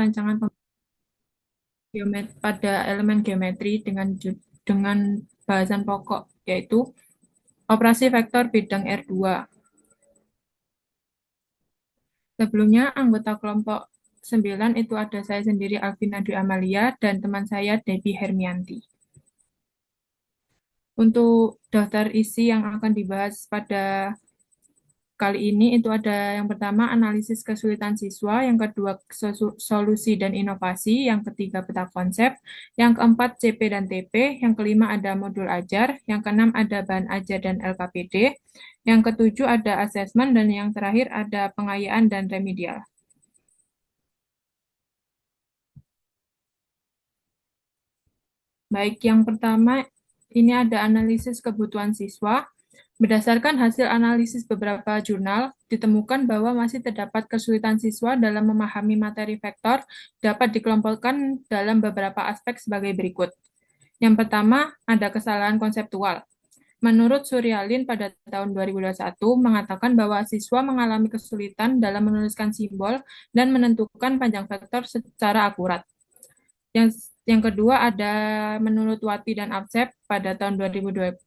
rancangan pada elemen geometri dengan bahasan pokok, yaitu operasi vektor bidang R2. Sebelumnya, anggota kelompok 9 itu ada saya sendiri, Alvina Dwi Amalia, dan teman saya, Debbie Hermianti. Untuk daftar isi yang akan dibahas pada kali ini itu ada yang pertama analisis kesulitan siswa, yang kedua solusi dan inovasi, yang ketiga peta konsep, yang keempat CP dan TP, yang kelima ada modul ajar, yang keenam ada bahan ajar dan LKPD, yang ketujuh ada asesmen, dan yang terakhir ada pengayaan dan remedial. Baik, yang pertama ini ada analisis kebutuhan siswa. Berdasarkan hasil analisis beberapa jurnal, ditemukan bahwa masih terdapat kesulitan siswa dalam memahami materi vektor dapat dikelompokkan dalam beberapa aspek sebagai berikut. Yang pertama, ada kesalahan konseptual. Menurut Suryalin pada tahun 2021 mengatakan bahwa siswa mengalami kesulitan dalam menuliskan simbol dan menentukan panjang vektor secara akurat. Yang kedua ada menurut Wati dan Absep pada tahun 2022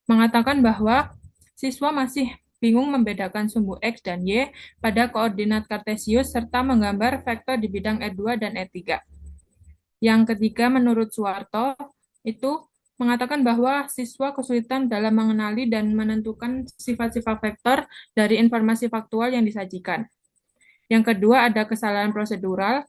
mengatakan bahwa siswa masih bingung membedakan sumbu X dan Y pada koordinat kartesius serta menggambar vektor di bidang R2 dan R3. Yang ketiga, menurut Suwarto, itu mengatakan bahwa siswa kesulitan dalam mengenali dan menentukan sifat-sifat vektor dari informasi faktual yang disajikan. Yang kedua, ada kesalahan prosedural.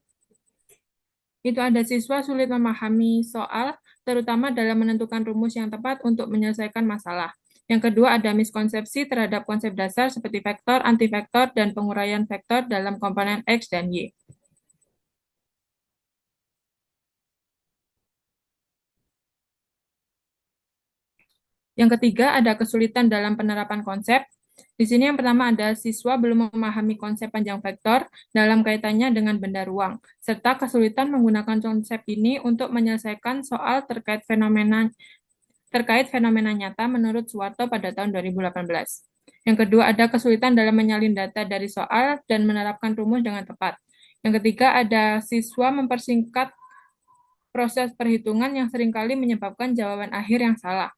Itu ada siswa sulit memahami soal, terutama dalam menentukan rumus yang tepat untuk menyelesaikan masalah. Yang kedua, ada miskonsepsi terhadap konsep dasar seperti vektor, antivektor, dan penguraian vektor dalam komponen X dan Y. Yang ketiga, ada kesulitan dalam penerapan konsep. Di sini yang pertama ada siswa belum memahami konsep panjang vektor dalam kaitannya dengan benda ruang, serta kesulitan menggunakan konsep ini untuk menyelesaikan soal terkait fenomena nyata menurut Suwarto pada tahun 2018. Yang kedua, ada kesulitan dalam menyalin data dari soal dan menerapkan rumus dengan tepat. Yang ketiga, ada siswa mempersingkat proses perhitungan yang seringkali menyebabkan jawaban akhir yang salah.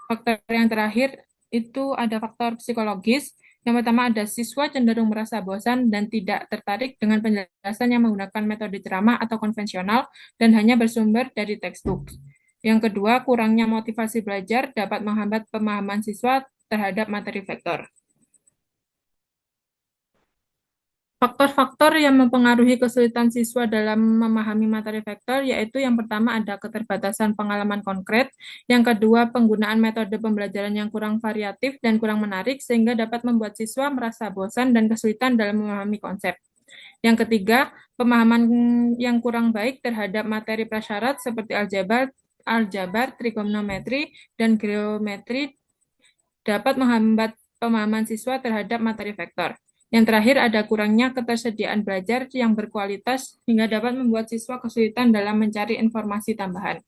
Faktor yang terakhir itu ada faktor psikologis. Yang pertama ada siswa cenderung merasa bosan dan tidak tertarik dengan penjelasan yang menggunakan metode ceramah atau konvensional dan hanya bersumber dari tekstur. Yang kedua, kurangnya motivasi belajar dapat menghambat pemahaman siswa terhadap materi vektor. Faktor-faktor yang mempengaruhi kesulitan siswa dalam memahami materi vektor yaitu yang pertama ada keterbatasan pengalaman konkret, yang kedua penggunaan metode pembelajaran yang kurang variatif dan kurang menarik sehingga dapat membuat siswa merasa bosan dan kesulitan dalam memahami konsep. Yang ketiga, pemahaman yang kurang baik terhadap materi prasyarat seperti aljabar, trigonometri, dan geometri dapat menghambat pemahaman siswa terhadap materi vektor. Yang terakhir ada kurangnya ketersediaan belajar yang berkualitas hingga dapat membuat siswa kesulitan dalam mencari informasi tambahan.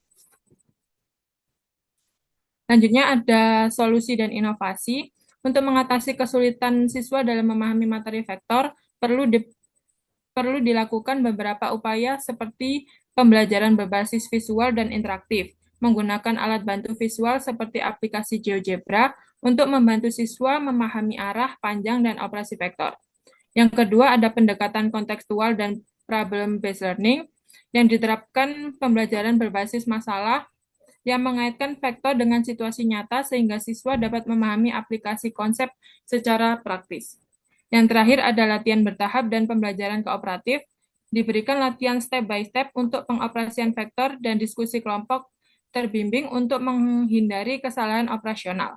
Selanjutnya ada solusi dan inovasi. Untuk mengatasi kesulitan siswa dalam memahami materi vektor, perlu dilakukan beberapa upaya seperti pembelajaran berbasis visual dan interaktif, menggunakan alat bantu visual seperti aplikasi GeoGebra untuk membantu siswa memahami arah, panjang, dan operasi vektor. Yang kedua ada pendekatan kontekstual dan problem-based learning yang diterapkan pembelajaran berbasis masalah yang mengaitkan vektor dengan situasi nyata sehingga siswa dapat memahami aplikasi konsep secara praktis. Yang terakhir ada latihan bertahap dan pembelajaran kooperatif. Diberikan latihan step by step untuk pengoperasian vektor dan diskusi kelompok terbimbing untuk menghindari kesalahan operasional.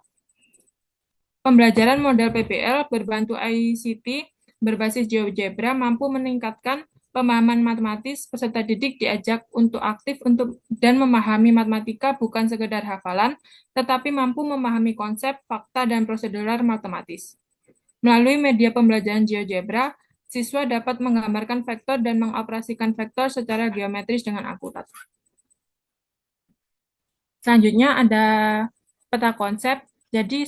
Pembelajaran model PBL berbantu ICT berbasis GeoGebra mampu meningkatkan pemahaman matematis, peserta didik diajak untuk aktif dan memahami matematika bukan sekedar hafalan, tetapi mampu memahami konsep, fakta, dan prosedural matematis. Melalui media pembelajaran GeoGebra, siswa dapat menggambarkan vektor dan mengoperasikan vektor secara geometris dengan akurat. Selanjutnya ada peta konsep. Jadi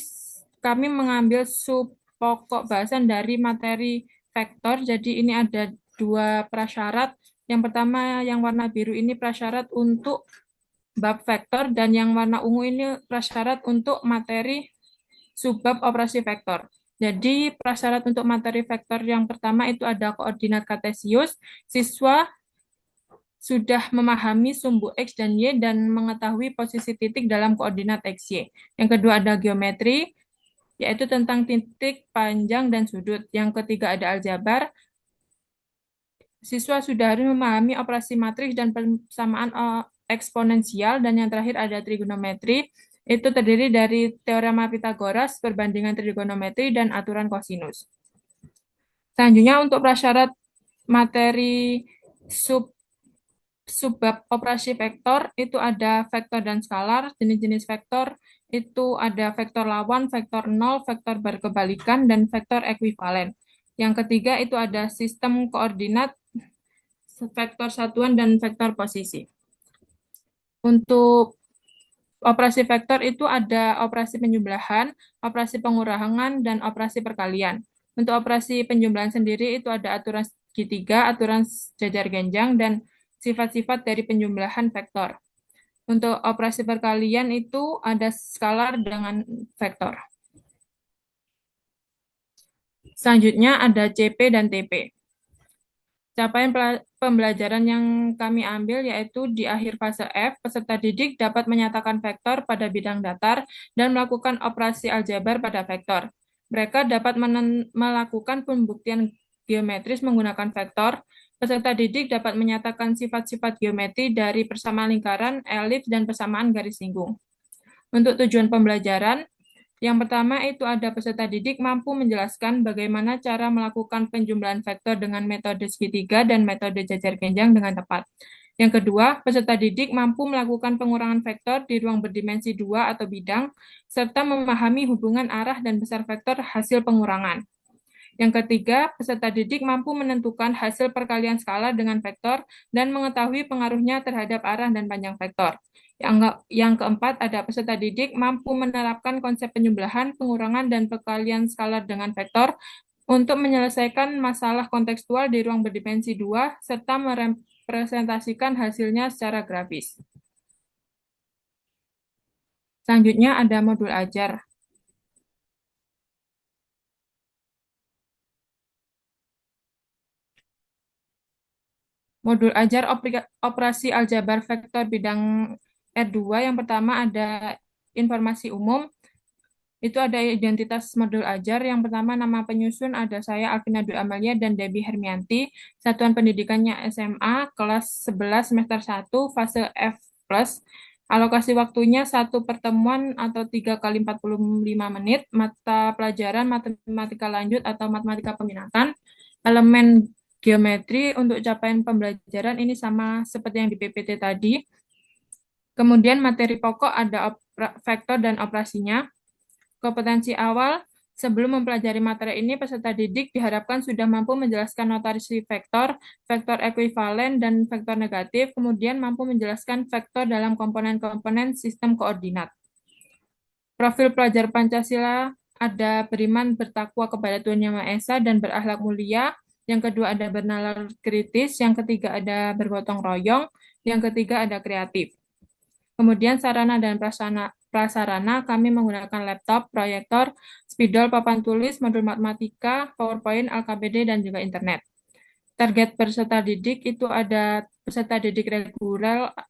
kami mengambil sub pokok bahasan dari materi vektor. Jadi ini ada dua prasyarat. Yang pertama yang warna biru ini prasyarat untuk bab vektor dan yang warna ungu ini prasyarat untuk materi subbab operasi vektor. Jadi prasyarat untuk materi vektor yang pertama itu ada koordinat kartesius. Siswa sudah memahami sumbu X dan Y dan mengetahui posisi titik dalam koordinat X, Y. Yang kedua ada geometri, yaitu tentang titik, panjang, dan sudut. Yang ketiga ada aljabar. Siswa sudah harus memahami operasi matriks dan persamaan eksponensial. Dan yang terakhir ada trigonometri, itu terdiri dari teorema Pitagoras, perbandingan trigonometri, dan aturan kosinus. Selanjutnya untuk prasyarat materi subbab operasi vektor itu ada vektor dan skalar. Jenis-jenis vektor itu ada vektor lawan, vektor nol, vektor berkebalikan, dan vektor ekuivalen. Yang ketiga itu ada sistem koordinat, vektor satuan, dan vektor posisi. Untuk operasi vektor itu ada operasi penjumlahan, operasi pengurangan, dan operasi perkalian. Untuk operasi penjumlahan sendiri itu ada aturan segitiga, aturan jajar genjang, dan sifat-sifat dari penjumlahan vektor. Untuk operasi perkalian itu ada skalar dengan vektor. Selanjutnya ada CP dan TP. Capaian pembelajaran yang kami ambil yaitu di akhir fase F, peserta didik dapat menyatakan vektor pada bidang datar dan melakukan operasi aljabar pada vektor. Mereka dapat melakukan pembuktian geometris menggunakan vektor. Peserta didik dapat menyatakan sifat-sifat geometri dari persamaan lingkaran, elips, dan persamaan garis singgung. Untuk tujuan pembelajaran, yang pertama itu ada peserta didik mampu menjelaskan bagaimana cara melakukan penjumlahan vektor dengan metode segitiga dan metode jajar genjang dengan tepat. Yang kedua, peserta didik mampu melakukan pengurangan vektor di ruang berdimensi 2 atau bidang, serta memahami hubungan arah dan besar vektor hasil pengurangan. Yang ketiga, peserta didik mampu menentukan hasil perkalian skala dengan vektor dan mengetahui pengaruhnya terhadap arah dan panjang vektor. Yang keempat, ada peserta didik mampu menerapkan konsep penjumlahan, pengurangan, dan perkalian skalar dengan vektor untuk menyelesaikan masalah kontekstual di ruang berdimensi 2, serta merepresentasikan hasilnya secara grafis. Selanjutnya ada modul ajar. Modul ajar operasi aljabar vektor bidang R2. Yang pertama ada informasi umum. Itu ada identitas modul ajar. Yang pertama nama penyusun ada saya Alvina Dwi Amalia dan Debbie Hermianti. Satuan pendidikannya SMA, kelas 11 semester 1, fase F+. Alokasi waktunya satu pertemuan atau 3 kali 45 menit. Mata pelajaran matematika lanjut atau matematika peminatan. Elemen geometri untuk capaian pembelajaran ini sama seperti yang di PPT tadi. Kemudian materi pokok ada vektor dan operasinya. Kompetensi awal, sebelum mempelajari materi ini, peserta didik diharapkan sudah mampu menjelaskan notasi vektor, vektor ekuivalen, dan vektor negatif, kemudian mampu menjelaskan vektor dalam komponen-komponen sistem koordinat. Profil pelajar Pancasila ada beriman bertakwa kepada Tuhan Yang Maha Esa dan berakhlak mulia. Yang kedua ada bernalar kritis, yang ketiga ada bergotong royong, yang ketiga ada kreatif. Kemudian sarana dan prasarana kami menggunakan laptop, proyektor, spidol, papan tulis, modul matematika, PowerPoint, LKPD, dan juga internet. Target peserta didik itu ada peserta didik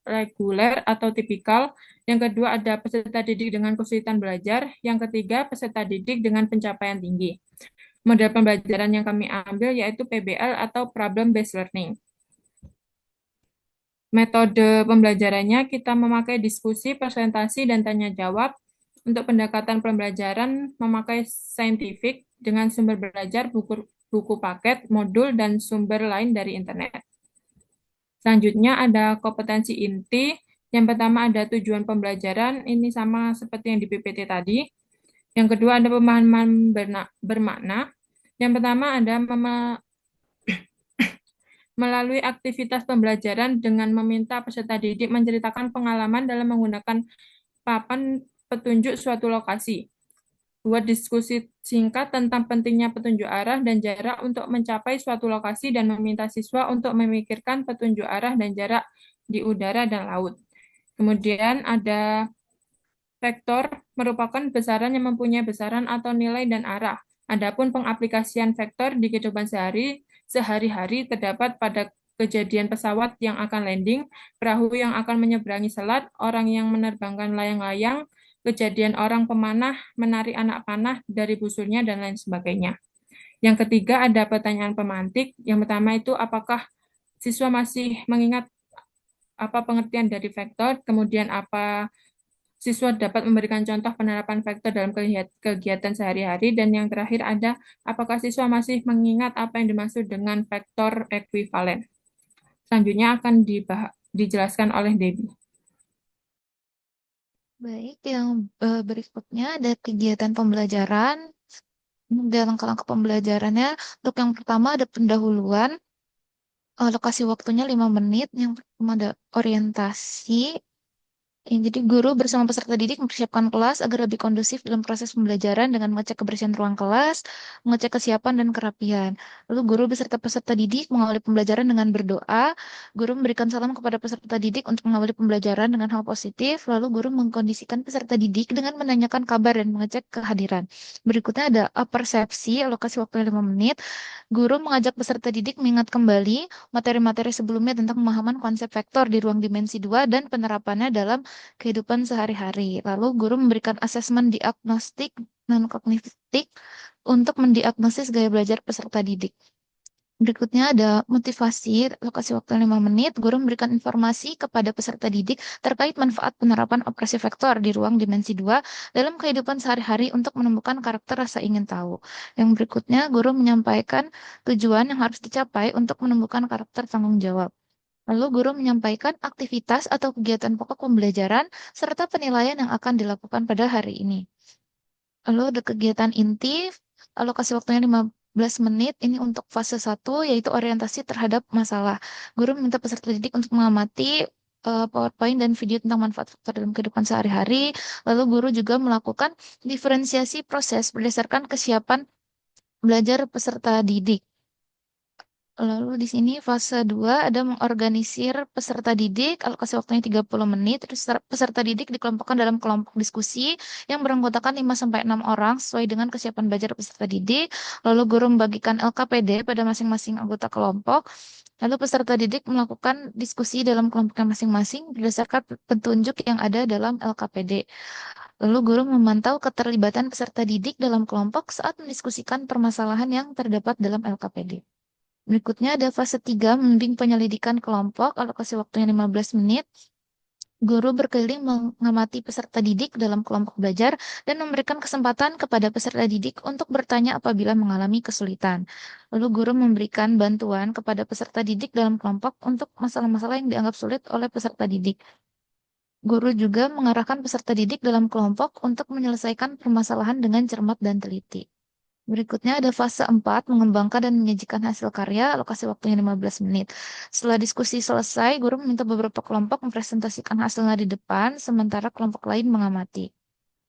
reguler atau tipikal. Yang kedua ada peserta didik dengan kesulitan belajar. Yang ketiga peserta didik dengan pencapaian tinggi. Model pembelajaran yang kami ambil yaitu PBL atau Problem Based Learning. Metode pembelajarannya kita memakai diskusi, presentasi, dan tanya jawab. Untuk pendekatan pembelajaran memakai saintifik dengan sumber belajar, buku paket, modul, dan sumber lain dari internet. Selanjutnya ada kompetensi inti. Yang pertama ada tujuan pembelajaran, ini sama seperti yang di PPT tadi. Yang kedua ada pemahaman bermakna. Yang pertama ada melalui aktivitas pembelajaran dengan meminta peserta didik menceritakan pengalaman dalam menggunakan papan petunjuk suatu lokasi. Buat diskusi singkat tentang pentingnya petunjuk arah dan jarak untuk mencapai suatu lokasi dan meminta siswa untuk memikirkan petunjuk arah dan jarak di udara dan laut. Kemudian ada vektor merupakan besaran yang mempunyai besaran atau nilai dan arah. Adapun pengaplikasian vektor di kehidupan sehari-hari terdapat pada kejadian pesawat yang akan landing, perahu yang akan menyeberangi selat, orang yang menerbangkan layang-layang, kejadian orang pemanah menarik anak panah dari busurnya, dan lain sebagainya. Yang ketiga ada pertanyaan pemantik. Yang pertama itu apakah siswa masih mengingat apa pengertian dari vektor, kemudian apa siswa dapat memberikan contoh penerapan vektor dalam kegiatan sehari-hari, dan yang terakhir ada apakah siswa masih mengingat apa yang dimaksud dengan vektor ekuivalen. Selanjutnya akan dijelaskan oleh Debbie. Baik, yang berikutnya ada kegiatan pembelajaran. Dan langkah-langkah pembelajarannya, untuk yang pertama ada pendahuluan, lokasi waktunya 5 menit. Yang pertama ada orientasi. Jadi guru bersama peserta didik mempersiapkan kelas agar lebih kondusif dalam proses pembelajaran dengan mengecek kebersihan ruang kelas, mengecek kesiapan dan kerapian. Lalu guru beserta peserta didik mengawali pembelajaran dengan berdoa. Guru memberikan salam kepada peserta didik untuk mengawali pembelajaran dengan hal positif. Lalu guru mengkondisikan peserta didik dengan menanyakan kabar dan mengecek kehadiran. Berikutnya ada persepsi, alokasi waktu 5 menit. Guru mengajak peserta didik mengingat kembali materi-materi sebelumnya tentang pemahaman konsep vektor di ruang dimensi 2 dan penerapannya dalam kehidupan sehari-hari. Lalu guru memberikan asesmen diagnostik non-kognitif untuk mendiagnosis gaya belajar peserta didik. Berikutnya ada motivasi, lokasi waktu 5 menit. Guru memberikan informasi kepada peserta didik terkait manfaat penerapan operasi vektor di ruang dimensi 2 dalam kehidupan sehari-hari untuk menemukan karakter rasa ingin tahu. Yang berikutnya, guru menyampaikan tujuan yang harus dicapai untuk menemukan karakter tanggung jawab. Lalu guru menyampaikan aktivitas atau kegiatan pokok pembelajaran serta penilaian yang akan dilakukan pada hari ini. Lalu ada kegiatan inti, alokasi waktunya 15 menit. Ini untuk fase 1, yaitu orientasi terhadap masalah. Guru meminta peserta didik untuk mengamati PowerPoint dan video tentang manfaat faktor dalam kehidupan sehari-hari. Lalu guru juga melakukan diferensiasi proses berdasarkan kesiapan belajar peserta didik. Lalu di sini fase 2 ada mengorganisir peserta didik, alokasi waktunya 30 menit. Terus peserta didik dikelompokkan dalam kelompok diskusi yang beranggotakan 5-6 orang sesuai dengan kesiapan belajar peserta didik. Lalu guru membagikan LKPD pada masing-masing anggota kelompok. Lalu peserta didik melakukan diskusi dalam kelompoknya masing-masing berdasarkan petunjuk yang ada dalam LKPD. Lalu guru memantau keterlibatan peserta didik dalam kelompok saat mendiskusikan permasalahan yang terdapat dalam LKPD. Berikutnya ada fase 3, membimbing penyelidikan kelompok, alokasi waktunya 15 menit. Guru berkeliling mengamati peserta didik dalam kelompok belajar dan memberikan kesempatan kepada peserta didik untuk bertanya apabila mengalami kesulitan. Lalu guru memberikan bantuan kepada peserta didik dalam kelompok untuk masalah-masalah yang dianggap sulit oleh peserta didik. Guru juga mengarahkan peserta didik dalam kelompok untuk menyelesaikan permasalahan dengan cermat dan teliti. Berikutnya ada fase 4, mengembangkan dan menyajikan hasil karya, alokasi waktunya 15 menit. Setelah diskusi selesai, guru meminta beberapa kelompok mempresentasikan hasilnya di depan, sementara kelompok lain mengamati.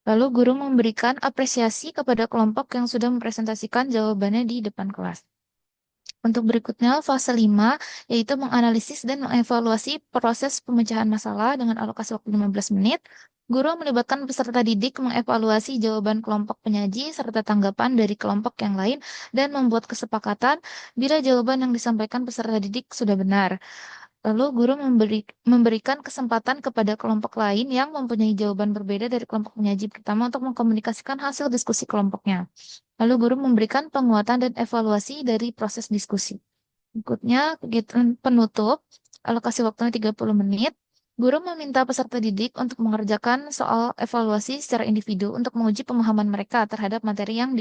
Lalu guru memberikan apresiasi kepada kelompok yang sudah mempresentasikan jawabannya di depan kelas. Untuk berikutnya, fase 5, yaitu menganalisis dan mengevaluasi proses pemecahan masalah dengan alokasi waktu 15 menit. Guru melibatkan peserta didik mengevaluasi jawaban kelompok penyaji serta tanggapan dari kelompok yang lain dan membuat kesepakatan bila jawaban yang disampaikan peserta didik sudah benar. Lalu guru memberikan kesempatan kepada kelompok lain yang mempunyai jawaban berbeda dari kelompok penyaji pertama untuk mengkomunikasikan hasil diskusi kelompoknya. Lalu guru memberikan penguatan dan evaluasi dari proses diskusi. Berikutnya, kegiatan penutup, alokasi waktunya 30 menit. Guru meminta peserta didik untuk mengerjakan soal evaluasi secara individu untuk menguji pemahaman mereka terhadap materi yang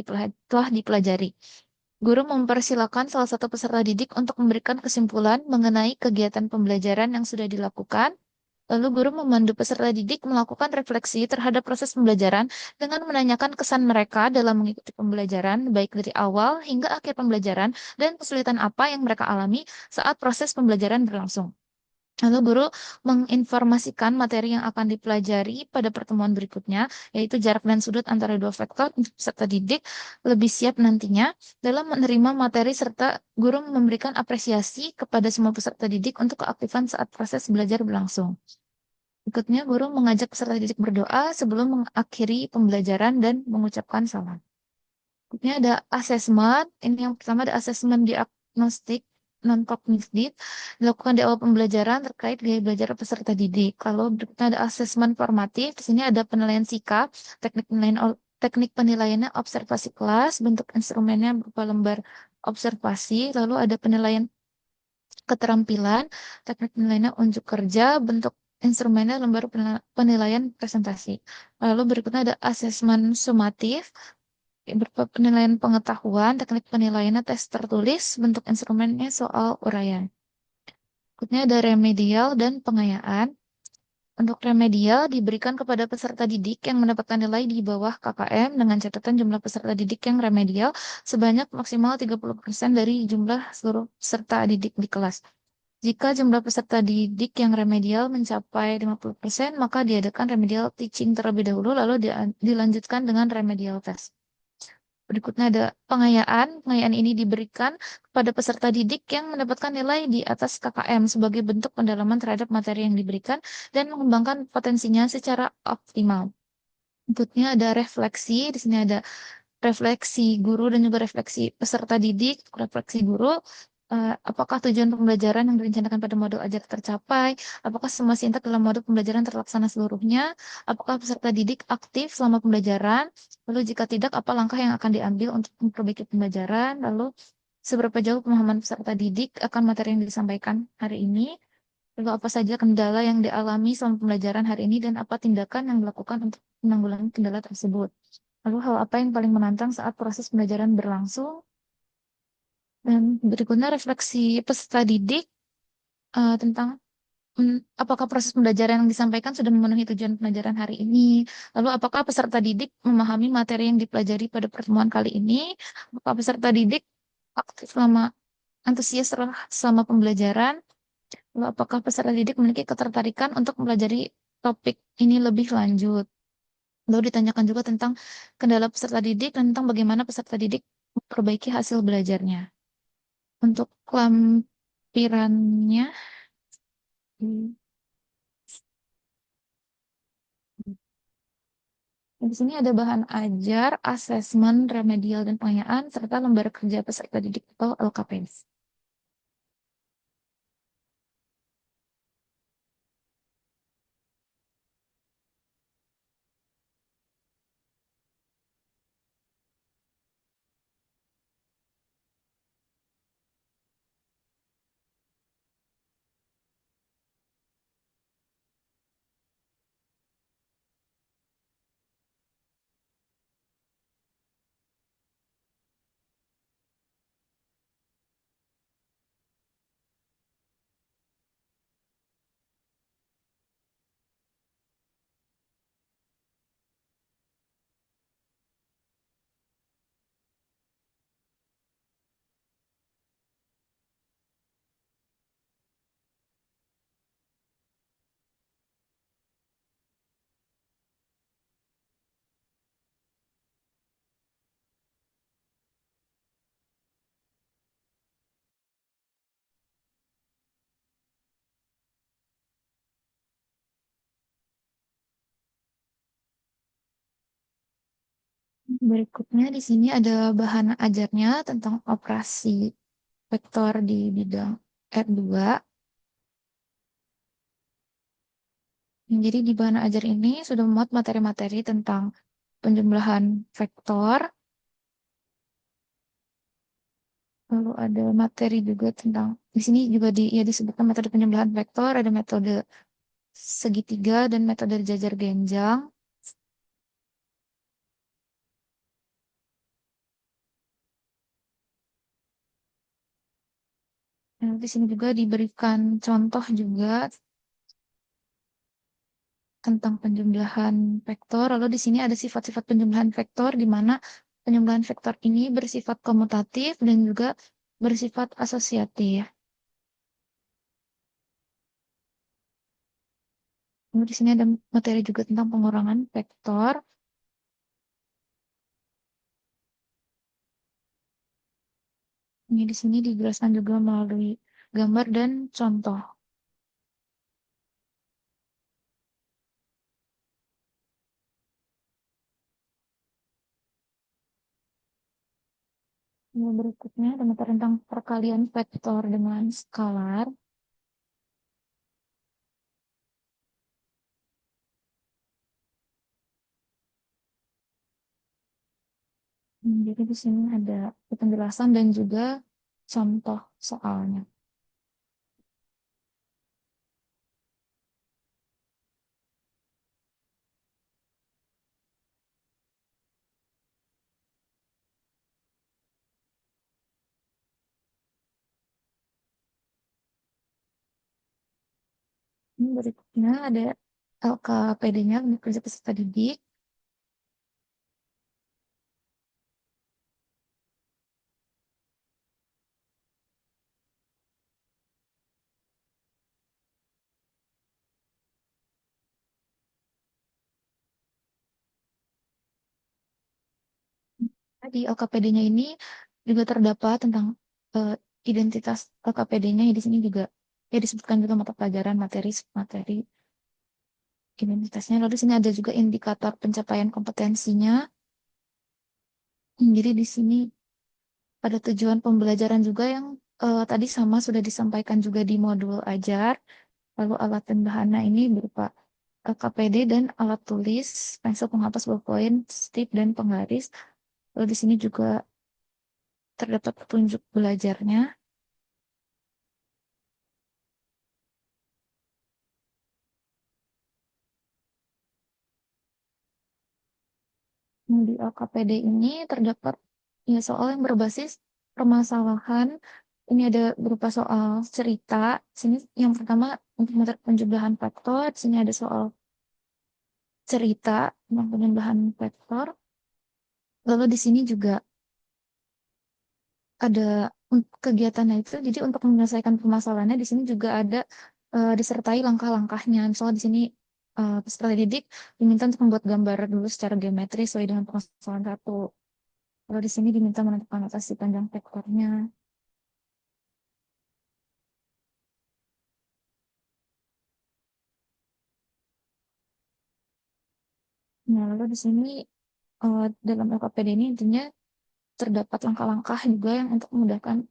telah dipelajari. Guru mempersilakan salah satu peserta didik untuk memberikan kesimpulan mengenai kegiatan pembelajaran yang sudah dilakukan. Lalu guru memandu peserta didik melakukan refleksi terhadap proses pembelajaran dengan menanyakan kesan mereka dalam mengikuti pembelajaran, baik dari awal hingga akhir pembelajaran, dan kesulitan apa yang mereka alami saat proses pembelajaran berlangsung. Lalu guru menginformasikan materi yang akan dipelajari pada pertemuan berikutnya, yaitu jarak dan sudut antara dua vektor untuk peserta didik lebih siap nantinya dalam menerima materi serta guru memberikan apresiasi kepada semua peserta didik untuk keaktifan saat proses belajar berlangsung. Berikutnya, guru mengajak peserta didik berdoa sebelum mengakhiri pembelajaran dan mengucapkan salam. Berikutnya ada asesmen. Ini yang pertama ada asesmen diagnostik non-kognitif dilakukan di awal pembelajaran terkait gaya belajar peserta didik. Lalu berikutnya ada asesmen formatif. Di sini ada penilaian sikap, teknik penilaiannya observasi kelas, bentuk instrumennya berupa lembar observasi. Lalu ada penilaian keterampilan, teknik penilaiannya unjuk kerja, bentuk instrumennya lembar penilaian presentasi. Lalu berikutnya ada asesmen sumatif, berupa penilaian pengetahuan, teknik penilaiannya tes tertulis, bentuk instrumennya soal uraian. Berikutnya ada remedial dan pengayaan. Untuk remedial diberikan kepada peserta didik yang mendapatkan nilai di bawah KKM dengan catatan jumlah peserta didik yang remedial sebanyak maksimal 30% dari jumlah seluruh peserta didik di kelas. Jika jumlah peserta didik yang remedial mencapai 50%, maka diadakan remedial teaching terlebih dahulu, lalu dilanjutkan dengan remedial test. Berikutnya ada pengayaan. Pengayaan ini diberikan kepada peserta didik yang mendapatkan nilai di atas KKM sebagai bentuk pendalaman terhadap materi yang diberikan dan mengembangkan potensinya secara optimal. Berikutnya ada refleksi. Di sini ada refleksi guru dan juga refleksi peserta didik. Refleksi guru, apakah tujuan pembelajaran yang direncanakan pada modul ajar tercapai? Apakah semua sintak dalam modul pembelajaran terlaksana seluruhnya? Apakah peserta didik aktif selama pembelajaran? Lalu jika tidak, apa langkah yang akan diambil untuk memperbaiki pembelajaran? Lalu seberapa jauh pemahaman peserta didik akan materi yang disampaikan hari ini? Lalu apa saja kendala yang dialami selama pembelajaran hari ini dan apa tindakan yang dilakukan untuk menanggulangi kendala tersebut? Lalu hal apa yang paling menantang saat proses pembelajaran berlangsung? Dan berikutnya refleksi peserta didik tentang apakah proses pembelajaran yang disampaikan sudah memenuhi tujuan pembelajaran hari ini? Lalu apakah peserta didik memahami materi yang dipelajari pada pertemuan kali ini? Apakah peserta didik aktif selama antusias selama pembelajaran? Lalu apakah peserta didik memiliki ketertarikan untuk mempelajari topik ini lebih lanjut? Lalu ditanyakan juga tentang kendala peserta didik dan tentang bagaimana peserta didik memperbaiki hasil belajarnya. Untuk lampirannya, hmm, di sini ada bahan ajar, asesmen, remedial, dan pengayaan, serta lembar kerja peserta didik atau LKPS. Berikutnya di sini ada bahan ajarnya tentang operasi vektor di bidang R2. Jadi di bahan ajar ini sudah memuat materi-materi tentang penjumlahan vektor, lalu ada materi juga tentang di sini juga ya disebutkan metode penjumlahan vektor, ada metode segitiga dan metode jajar genjang. Nah, di sini juga diberikan contoh juga tentang penjumlahan vektor. Lalu di sini ada sifat-sifat penjumlahan vektor di mana penjumlahan vektor ini bersifat komutatif dan juga bersifat asosiatif. Lalu di sini ada materi juga tentang pengurangan vektor. Ini di sini dijelaskan juga melalui gambar dan contoh. Yang berikutnya ada materi tentang perkalian vektor dengan skalar. Jadi di sini ada penjelasan dan juga contoh soalnya. Ini berikutnya ada LKPD-nya untuk kerja peserta didik. Di LKPD-nya ini juga terdapat tentang identitas LKPD-nya. Di sini juga ya disebutkan juga mata pelajaran materi identitasnya. Lalu di sini ada juga indikator pencapaian kompetensinya. Jadi di sini ada tujuan pembelajaran juga yang tadi sama sudah disampaikan juga di modul ajar. Lalu alat dan bahana ini berupa KPD dan alat tulis, pensil penghapus ballpoint, stip dan penggaris. Lalu di sini juga terdapat petunjuk belajarnya. Di LKPD ini terdapat ya soal yang berbasis permasalahan. Ini ada berupa soal cerita. Sini yang pertama untuk materi penjumlahan faktor. Sini ada soal cerita tentang penjumlahan faktor. Lalu di sini juga ada kegiatannya itu. Jadi untuk menyelesaikan permasalahannya di sini juga ada disertai langkah-langkahnya. Misalnya di sini peserta didik diminta untuk membuat gambar dulu secara geometris sesuai dengan permasalahan satu. Kalau di sini diminta menentukan notasi panjang vektornya. Nah, lalu di sini dalam LKPD ini intinya terdapat langkah-langkah juga yang untuk memudahkan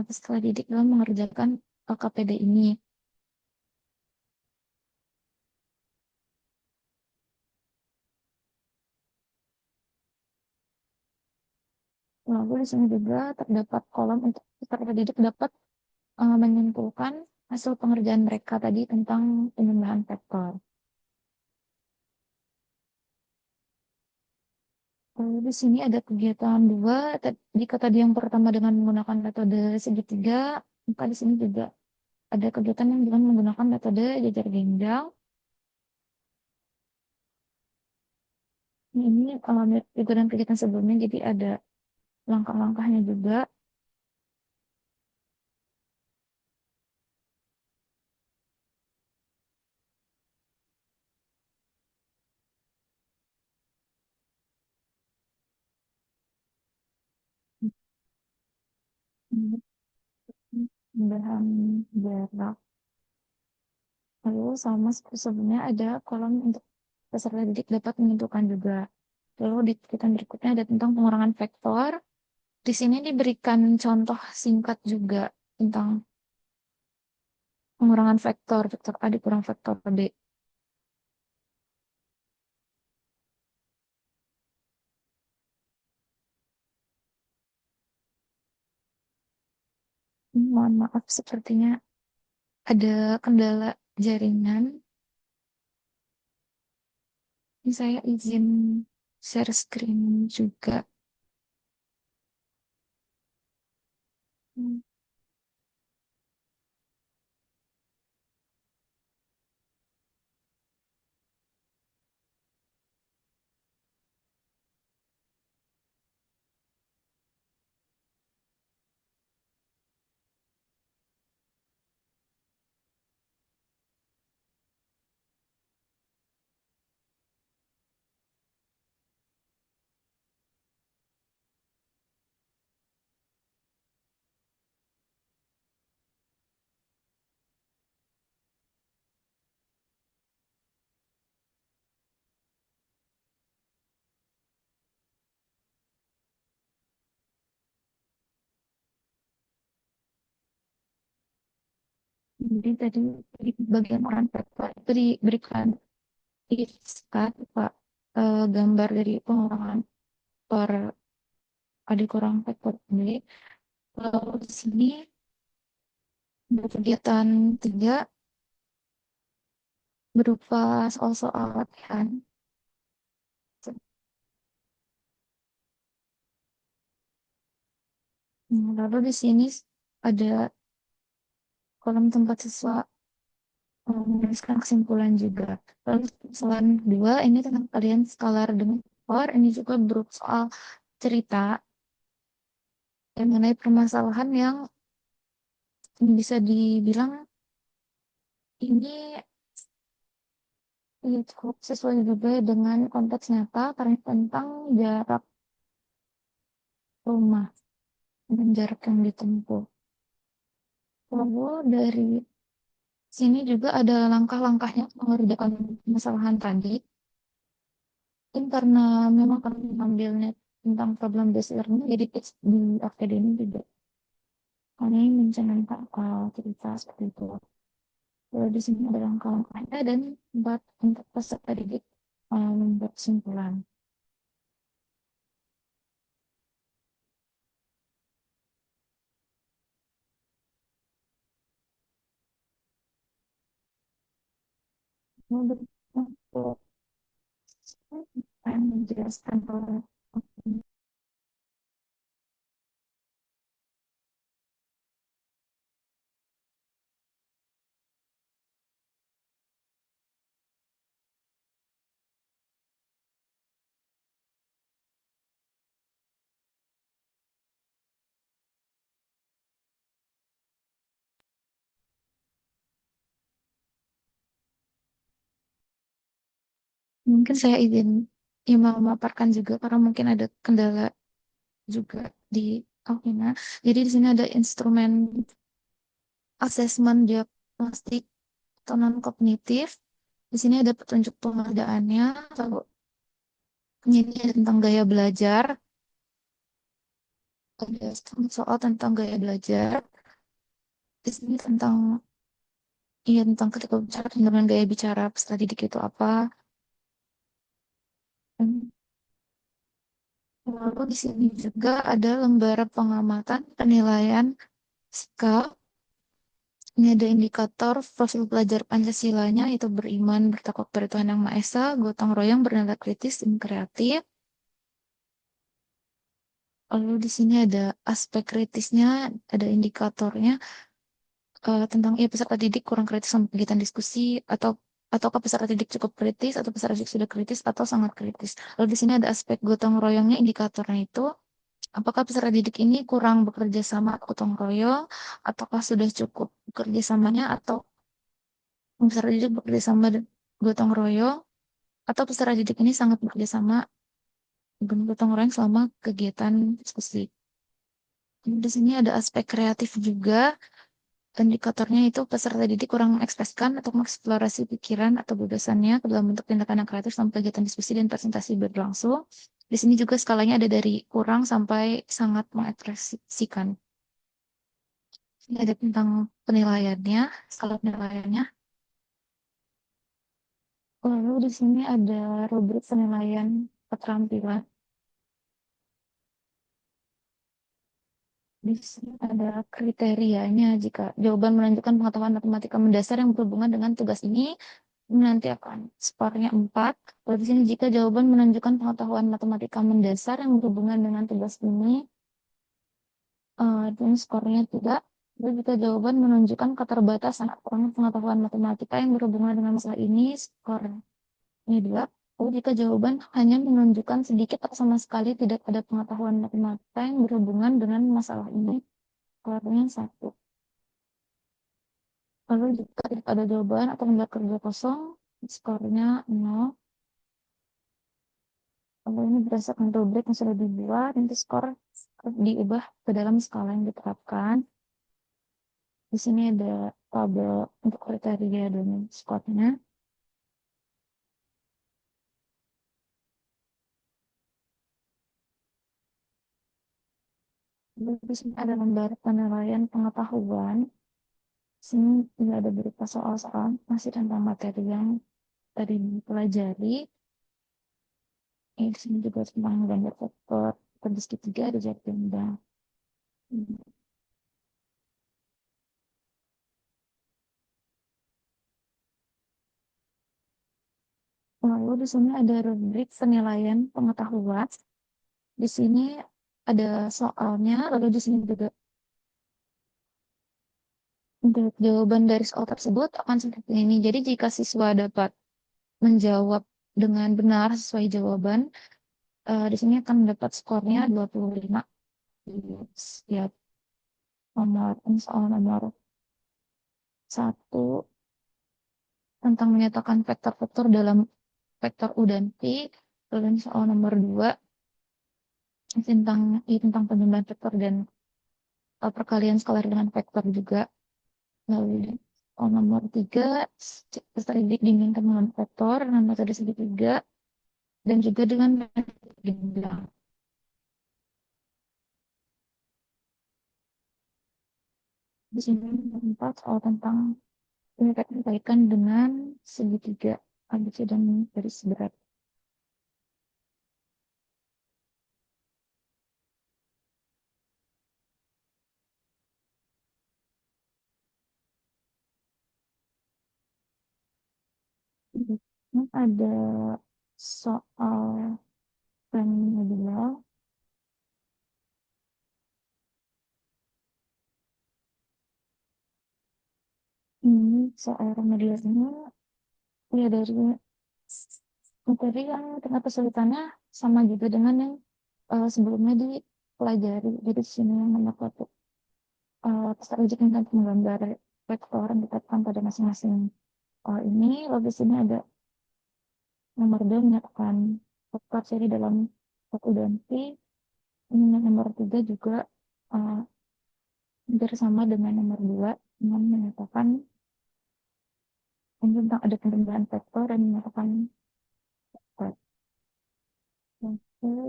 peserta didik dalam mengerjakan LKPD ini. Lalu di sini juga terdapat kolom untuk peserta didik dapat menyimpulkan hasil pengerjaan mereka tadi tentang penambahan vektor. Lalu di sini ada kegiatan dua. Jika tadi yang pertama dengan menggunakan metode segitiga, maka di sini juga ada kegiatan yang dengan menggunakan metode jajar genggang. Ini mirip juga dengan kegiatan sebelumnya, jadi ada langkah-langkahnya juga. Tambahan jarak. Lalu sama seperti sebelumnya ada kolom untuk peserta didik dapat menentukan juga. Lalu di kegiatan berikutnya ada tentang pengurangan vektor. Di sini diberikan contoh singkat juga tentang pengurangan vektor, vektor A dikurang vektor B. Mohon maaf, sepertinya ada kendala jaringan. Ini saya izin share screen juga. Hmm. Jadi tadi di bagian orang tua itu diberikan kan Pak, gambar dari pengurangan per adik orang faktor ini. Kalau di sini ada kegiatan tiga berupa soal-soal latihan. Lalu di sini ada kolom tempat siswa menuliskan kesimpulan juga. Lalu soalan dua ini tentang kalian skalar dengan power ini juga berupa soal cerita yang mengenai permasalahan yang bisa dibilang ini cukup sesuai juga dengan konteks nyata karena tentang jarak rumah dan jarak yang ditempuh. Lalu dari sini juga ada langkah-langkahnya mengerjakan permasalahan tadi. Mungkin karena memang kami mengambilnya tentang problem based learning, jadi tips di akademi juga kami mencanangkan cerita seperti itu. Lalu di sini ada langkah-langkahnya dan tempat untuk peserta didik membuat kesimpulan. Lalu untuk menjelaskan bahwa mungkin saya izin memaparkan juga karena mungkin ada kendala juga di Alvina. Jadi di sini ada instrumen asesmen diagnostik atau non kognitif. Di sini ada petunjuk pengadaannya. Lalu ini ada tentang gaya belajar. Ada soal tentang gaya belajar. Di sini tentang tentang ketika bicara dengan gaya bicara peserta didik itu apa. Dan lalu di sini juga ada lembar pengamatan penilaian sikap. Ini ada indikator profil pelajar Pancasilanya, itu beriman, bertakwa kepada Tuhan Yang Maha Esa, gotong royong, bernada kritis, dan kreatif. Lalu di sini ada aspek kritisnya, ada indikatornya tentang peserta didik kurang kritis sama kegiatan diskusi ataukah peserta didik cukup kritis atau peserta didik sudah kritis atau sangat kritis. Lalu di sini ada aspek gotong royongnya, indikatornya itu apakah peserta didik ini kurang bekerja sama atau gotong royong, ataukah sudah cukup bekerja samanya atau peserta didik bekerja sama gotong royong atau peserta didik ini sangat bekerja sama dengan gotong royong selama kegiatan diskusi. Di sini ada aspek kreatif juga. Indikatornya itu peserta didik kurang mengekspresikan atau mengeksplorasi pikiran atau gagasannya ke dalam bentuk tindakan yang kreatif sampai kegiatan diskusi dan presentasi berlangsung. Di sini juga skalanya ada dari kurang sampai sangat mengekspresikan. Ini ada tentang penilaiannya, skala penilaiannya. Lalu di sini ada rubrik penilaian keterampilan. Di sini ada kriterianya jika jawaban menunjukkan pengetahuan matematika mendasar yang berhubungan dengan tugas ini nanti akan skornya 4. Lalu di sini jika jawaban menunjukkan pengetahuan matematika mendasar yang berhubungan dengan tugas ini dan skornya 3. Lalu jika jawaban menunjukkan keterbatasan atau kurangnya pengetahuan matematika yang berhubungan dengan masalah ini skornya 2. Lalu jika jawaban hanya menunjukkan sedikit atau sama sekali tidak ada pengetahuan matematika yang berhubungan dengan masalah ini skornya 1. Lalu jika tidak ada jawaban atau lembar kerja kosong, skornya 0. Kalau ini berdasarkan rubrik yang sudah dibuat, nanti skor diubah ke dalam skala yang diterapkan. Di sini ada tabel untuk kriteria dan skornya. Lalu di sini ada lembar penilaian pengetahuan. Sini juga ada beberapa soal-soal masih tentang materi yang tadi dipelajari. Di sini juga tentang gambar vektor, per segitiga ada jari ganda. Lalu di sini ada rubrik penilaian pengetahuan. Di sini ada soalnya, lalu di sini juga untuk jawaban dari soal tersebut akan seperti ini. Jadi jika siswa dapat menjawab dengan benar sesuai jawaban, di sini akan mendapat skornya 25 di setiap nomor. Ini soal nomor satu tentang menyatakan vektor-vektor dalam vektor U dan P. Lalu ini soal nomor 2 tentang penjumlahan vektor dan perkalian skalar dengan vektor juga. Lalu nomor 3 peserta didik diminta mengambil vektor dengan metode segitiga dan juga dengan metode gemblang. Di sini empat soal tentang penilaian kaitan dengan segitiga ABC dan garis berat. Ini ada soal remedial. Ini soal remedialnya ya dari materi yang tingkat kesulitannya sama juga dengan yang sebelumnya dipelajari. Jadi di sini yang nomor satu peserta ujian tentang menggambar vektor yang ditetapkan pada masing-masing ini. Lalu di sini ada nomor 2 menyatakan vektor seri dalam satu dan P. Ini nomor 3 juga uh, bersama dengan nomor 2 yang menyatakan ini tentang ada penambahan vektor dan menyatakan vektor.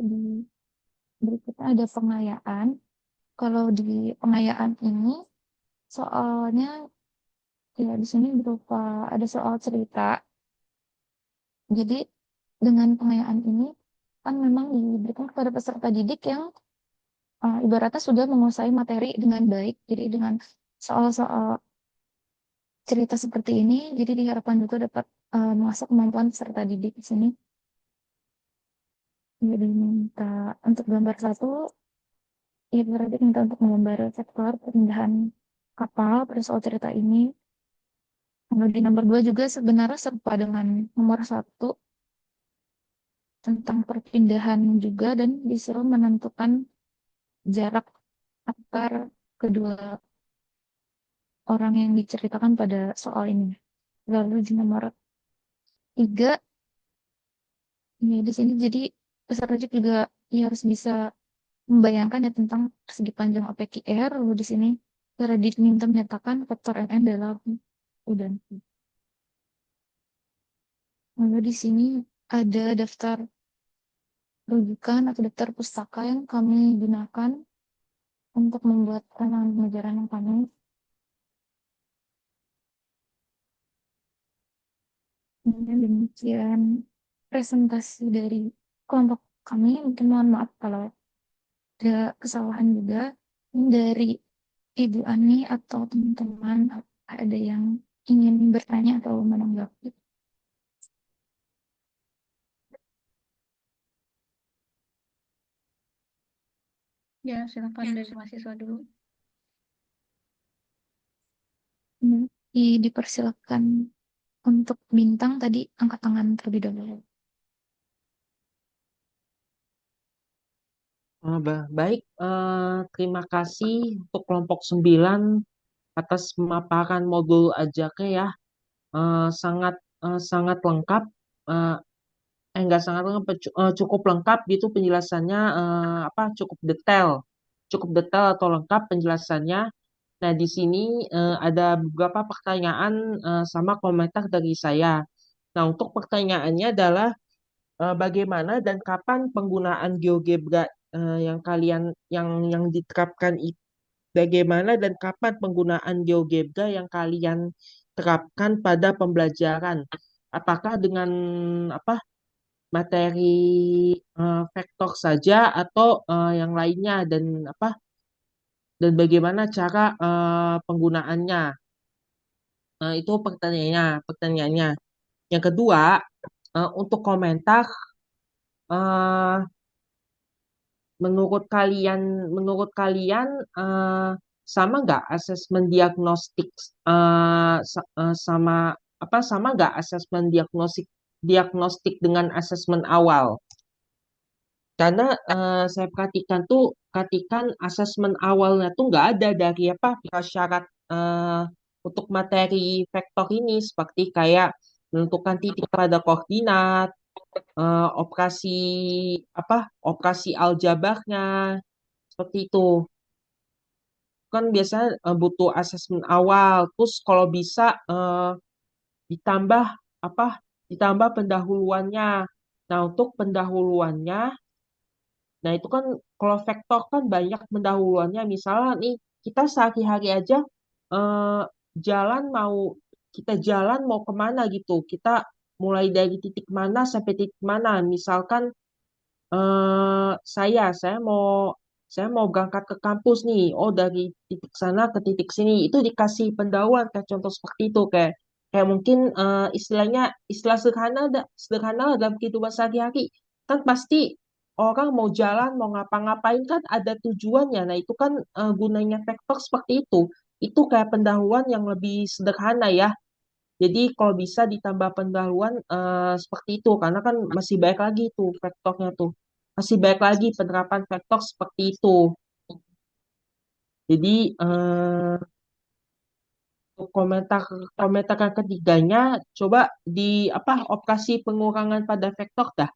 Di berikutnya ada pengayaan. Kalau di pengayaan ini soalnya ya di sini berupa ada soal cerita. Jadi dengan pengayaan ini kan memang diberikan kepada peserta didik yang ibaratnya sudah menguasai materi dengan baik. Jadi dengan soal-soal cerita seperti ini, jadi diharapkan juga dapat mengasah kemampuan peserta didik di sini. Jadi minta untuk gambar satu, ya berarti minta untuk menggambar sektor pemindahan kapal pada soal cerita ini. Lalu di nomor 2 juga sebenarnya serupa dengan nomor satu tentang perpindahan juga dan disuruh menentukan jarak antar kedua orang yang diceritakan pada soal ini. Lalu di nomor 3, ini di sini jadi peserta didik juga ya harus bisa membayangkan ya tentang segi panjang OPQR. Lalu di sini cara diminta menyatakan vektor MN dalam U dan P. Lalu di sini ada daftar rujukan atau daftar pustaka yang kami gunakan untuk membuat rancangan pengajaran yang kami. Ini demikian presentasi dari kelompok kami. Mungkin mohon maaf kalau ada kesalahan juga. Ini dari Ibu Ani atau teman-teman ada yang ingin bertanya atau menanggapi. Ya, silakan dari mahasiswa dulu. Dipersilakan untuk bintang tadi angkat tangan terlebih dahulu. Baik, terima kasih untuk kelompok 9 atas pemaparan modul ajaknya ya. Sangat sangat lengkap, eh, enggak sangat lengkap, cukup lengkap gitu penjelasannya, cukup detail atau lengkap penjelasannya. Nah, di sini ada beberapa pertanyaan sama komentar dari saya. Nah, untuk pertanyaannya adalah bagaimana dan kapan penggunaan GeoGebra yang kalian yang diterapkan bagaimana dan kapan penggunaan GeoGebra yang kalian terapkan pada pembelajaran? Apakah dengan apa materi vektor saja atau yang lainnya dan bagaimana cara penggunaannya? Itu pertanyaannya. Yang kedua, untuk komentar, eh, menurut kalian eh, sama nggak asesmen diagnostik sama nggak asesmen diagnostik dengan asesmen awal? Karena saya perhatikan asesmen awalnya tuh nggak ada dari prasyarat untuk materi vektor ini seperti kayak menentukan titik pada koordinat, operasi operasi aljabarnya seperti itu. Kan biasanya butuh asesmen awal. Terus kalau bisa ditambah apa? Ditambah pendahuluannya. Nah, untuk pendahuluannya, nah itu kan kalau vektor kan banyak pendahuluannya. Misalnya nih, kita sehari-hari aja eh, jalan mau kita jalan mau kemana gitu. Kita mulai dari titik mana sampai titik mana. Misalkan saya mau berangkat ke kampus nih. Oh, dari titik sana ke titik sini. Itu dikasih pendahuluan kayak contoh seperti itu kayak kayak mungkin istilahnya istilah sederhana dalam kehidupan sehari-hari. Kan pasti orang mau jalan, mau ngapa-ngapain kan ada tujuannya. Nah, itu kan gunanya vektor seperti itu. Itu kayak pendahuluan yang lebih sederhana ya. Jadi kalau bisa ditambah pendahuluan seperti itu karena kan masih baik lagi tuh vektornya tuh. Masih baik lagi penerapan vektor seperti itu. Jadi untuk komentar komentar yang ketiganya coba di operasi pengurangan pada vektor dah.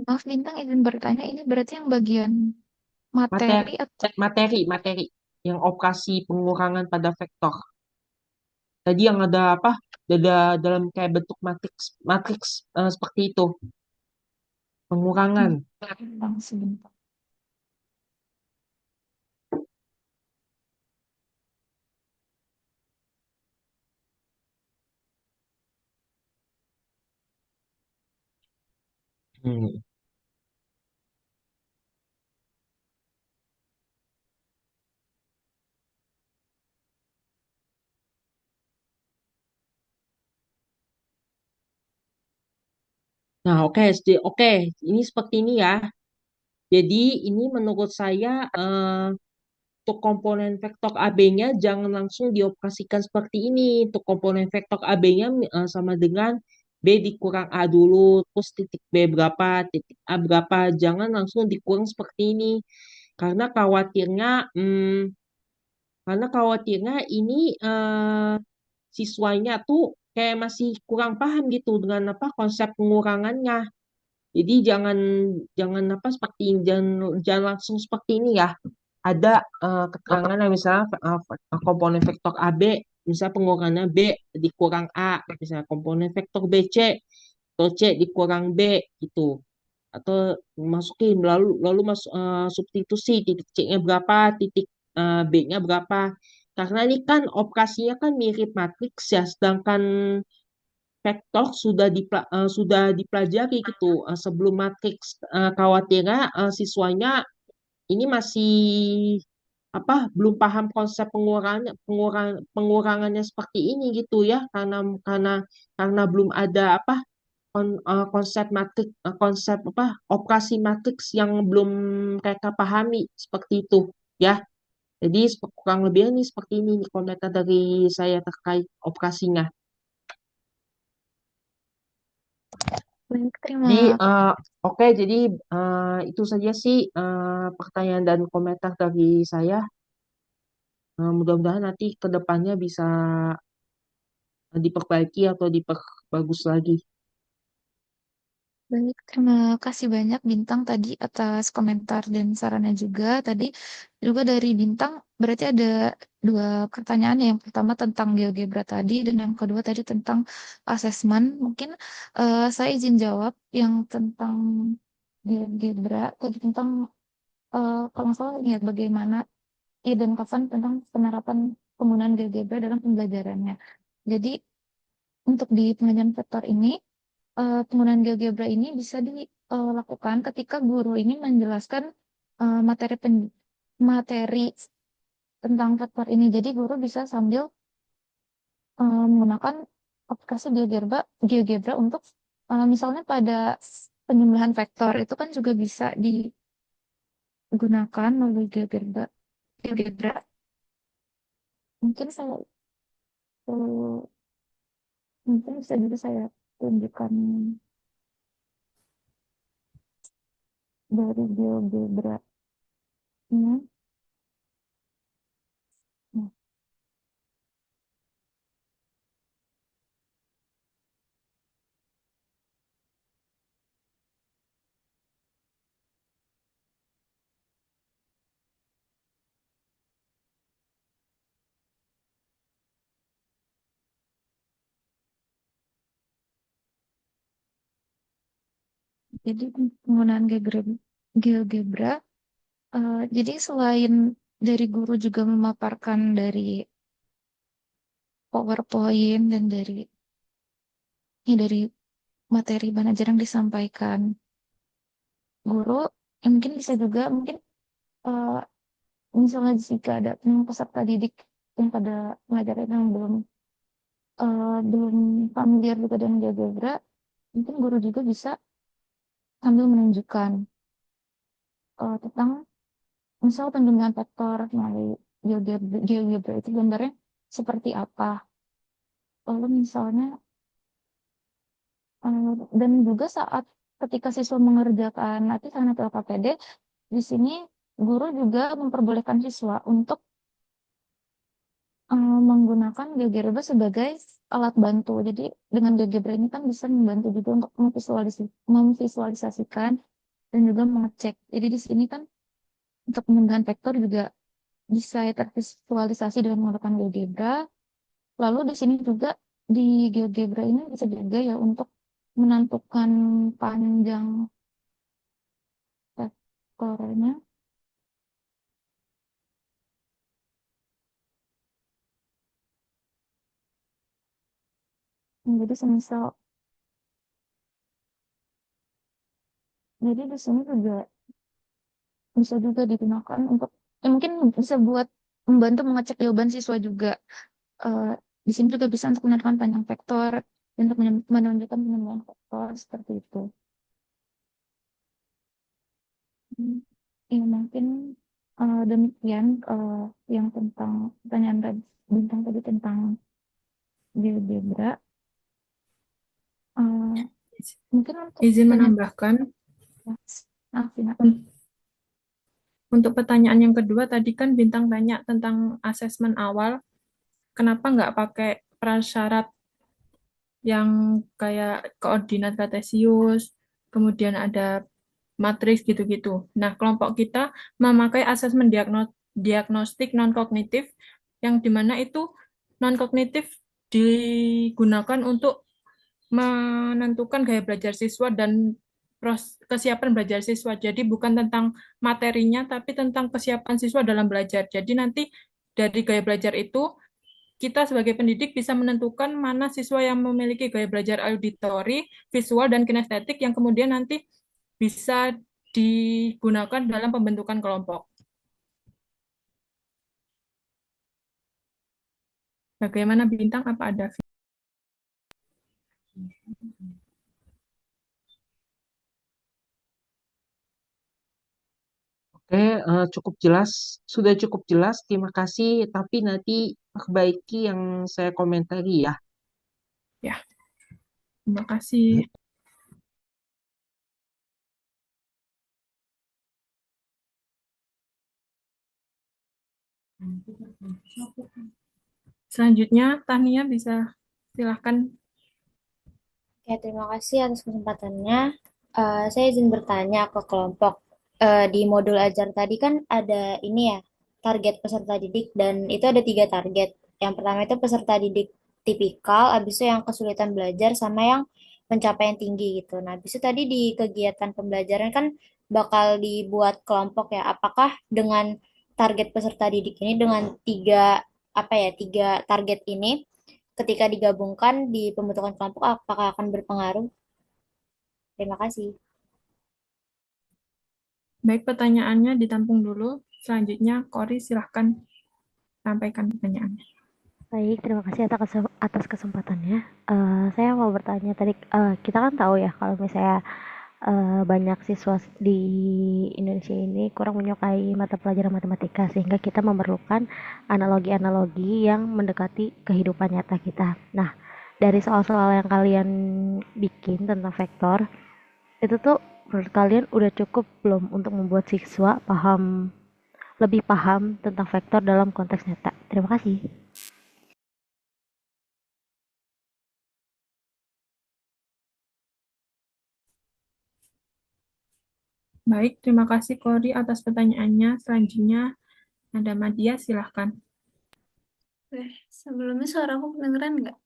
Maaf Bintang, izin bertanya, ini berarti yang bagian materi Materi atau materi yang operasi pengurangan pada vektor. Tadi yang ada Ada dalam kayak bentuk matriks matriks seperti itu pengurangan. Bintang sebentar. Hmm. Nah, oke, ini seperti ini ya. Jadi ini menurut saya untuk komponen vektor AB-nya jangan langsung dioperasikan seperti ini. Untuk komponen vektor AB-nya sama dengan B dikurang A dulu, terus titik B berapa, titik A berapa. Jangan langsung dikurang seperti ini. Karena khawatirnya, ini siswanya tuh kayak masih kurang paham gitu dengan konsep pengurangannya. Jadi jangan jangan seperti ini, jangan langsung seperti ini ya. Ada keterangan yang misalnya komponen vektor AB, misalnya pengurangannya B dikurang A, misalnya komponen vektor BC atau C dikurang B gitu. Atau masukin lalu masuk substitusi titik C-nya berapa, titik B-nya berapa. Karena ini kan operasinya kan mirip matriks ya, sedangkan vektor sudah dipelajari gitu sebelum matriks. Khawatirnya siswanya ini masih belum paham konsep pengurangannya seperti ini gitu ya karena belum ada konsep konsep operasi matriks yang belum mereka pahami seperti itu ya. Jadi kurang lebih ini seperti ini nih komentar dari saya terkait operasinya. Baik, terima Jadi oke, jadi itu saja sih pertanyaan dan komentar dari saya. Mudah-mudahan nanti ke depannya bisa diperbaiki atau diperbagus lagi. Baik, terima kasih banyak Bintang tadi atas komentar dan sarannya juga. Tadi juga dari Bintang berarti ada dua pertanyaan. Yang pertama tentang GeoGebra tadi dan yang kedua tadi tentang asesmen. Mungkin saya izin jawab yang tentang GeoGebra tadi tentang kalau nggak salah ingat bagaimana dan kapan tentang penerapan penggunaan GeoGebra dalam pembelajarannya. Jadi untuk di pengajaran vektor ini penggunaan GeoGebra ini bisa dilakukan ketika guru ini menjelaskan materi tentang vektor ini. Jadi guru bisa sambil menggunakan aplikasi GeoGebra untuk misalnya pada penyembelihan vektor itu kan juga bisa digunakan melalui GeoGebra. Mungkin saya eh, mungkin bisa juga saya tunjukkan dari GeoGebra ini. Nah, jadi penggunaan GeoGebra, jadi selain dari guru juga memaparkan dari PowerPoint dan dari materi belajar yang disampaikan guru, mungkin bisa juga mungkin eh, misalnya jika ada peserta didik yang pada pelajaran yang belum familiar juga dengan GeoGebra, mungkin guru juga bisa sambil menunjukkan tentang misal penjumlahan vektor melalui GeoGebra itu gambarnya seperti apa. Lalu misalnya dan juga saat ketika siswa mengerjakan latihan atau LKPD, di sini guru juga memperbolehkan siswa untuk menggunakan GeoGebra sebagai alat bantu. Jadi dengan GeoGebra ini kan bisa membantu juga untuk memvisualisasikan dan juga mengecek. Jadi di sini kan untuk penambahan vektor juga bisa tervisualisasi dengan menggunakan GeoGebra. Lalu di sini juga di GeoGebra ini bisa juga ya untuk menentukan panjang vektornya. Jadi semisal, jadi di sini juga bisa juga digunakan untuk, mungkin bisa buat membantu mengecek jawaban siswa juga. Eh, di sini juga bisa untuk menentukan panjang vektor dan untuk menunjukkan penemuan vektor seperti itu. Hmm. Ya, mungkin demikian yang tentang pertanyaan bintang tadi tentang GeoGebra. Eh, mungkin untuk Izin pertanyaan, menambahkan, maaf, Vina. untuk pertanyaan yang kedua tadi kan Bintang tanya tentang asesmen awal, kenapa nggak pakai prasyarat yang kayak koordinat kartesius, kemudian ada matriks gitu-gitu. Nah, kelompok kita memakai asesmen diagnostik non-kognitif, yang dimana itu non-kognitif digunakan untuk menentukan gaya belajar siswa dan kesiapan belajar siswa. Jadi bukan tentang materinya, tapi tentang kesiapan siswa dalam belajar. Jadi nanti dari gaya belajar itu, kita sebagai pendidik bisa menentukan mana siswa yang memiliki gaya belajar auditori, visual, dan kinestetik yang kemudian nanti bisa digunakan dalam pembentukan kelompok. Bagaimana Bintang? Apa ada? Oke, cukup jelas, sudah cukup jelas. Terima kasih. Tapi nanti perbaiki yang saya komentari ya. Ya, terima kasih. Selanjutnya, Tania bisa silahkan. Oke, terima kasih atas kesempatannya. Saya izin bertanya ke kelompok. Di modul ajar tadi kan ada ini ya, target peserta didik dan itu ada 3 target. Yang pertama itu peserta didik tipikal, habis itu yang kesulitan belajar sama yang pencapaian tinggi gitu. Nah, habis itu tadi di kegiatan pembelajaran kan bakal dibuat kelompok ya. Apakah dengan target peserta didik ini dengan tiga target ini ketika digabungkan di pembentukan kelompok apakah akan berpengaruh? Terima kasih. Baik, pertanyaannya ditampung dulu. Selanjutnya, Kori silahkan sampaikan pertanyaannya. Baik, terima kasih atas kesempatannya. Saya mau bertanya tadi, kita kan tahu ya kalau misalnya banyak siswa di Indonesia ini kurang menyukai mata pelajaran matematika sehingga kita memerlukan analogi-analogi yang mendekati kehidupan nyata kita. Nah, dari soal-soal yang kalian bikin tentang vektor, itu tuh menurut kalian udah cukup belum untuk membuat siswa lebih paham tentang vektor dalam konteks nyata? Terima kasih. Baik, terima kasih Kori atas pertanyaannya. Selanjutnya, ada Madia, silahkan. Sebelumnya suara aku kedengeran nggak?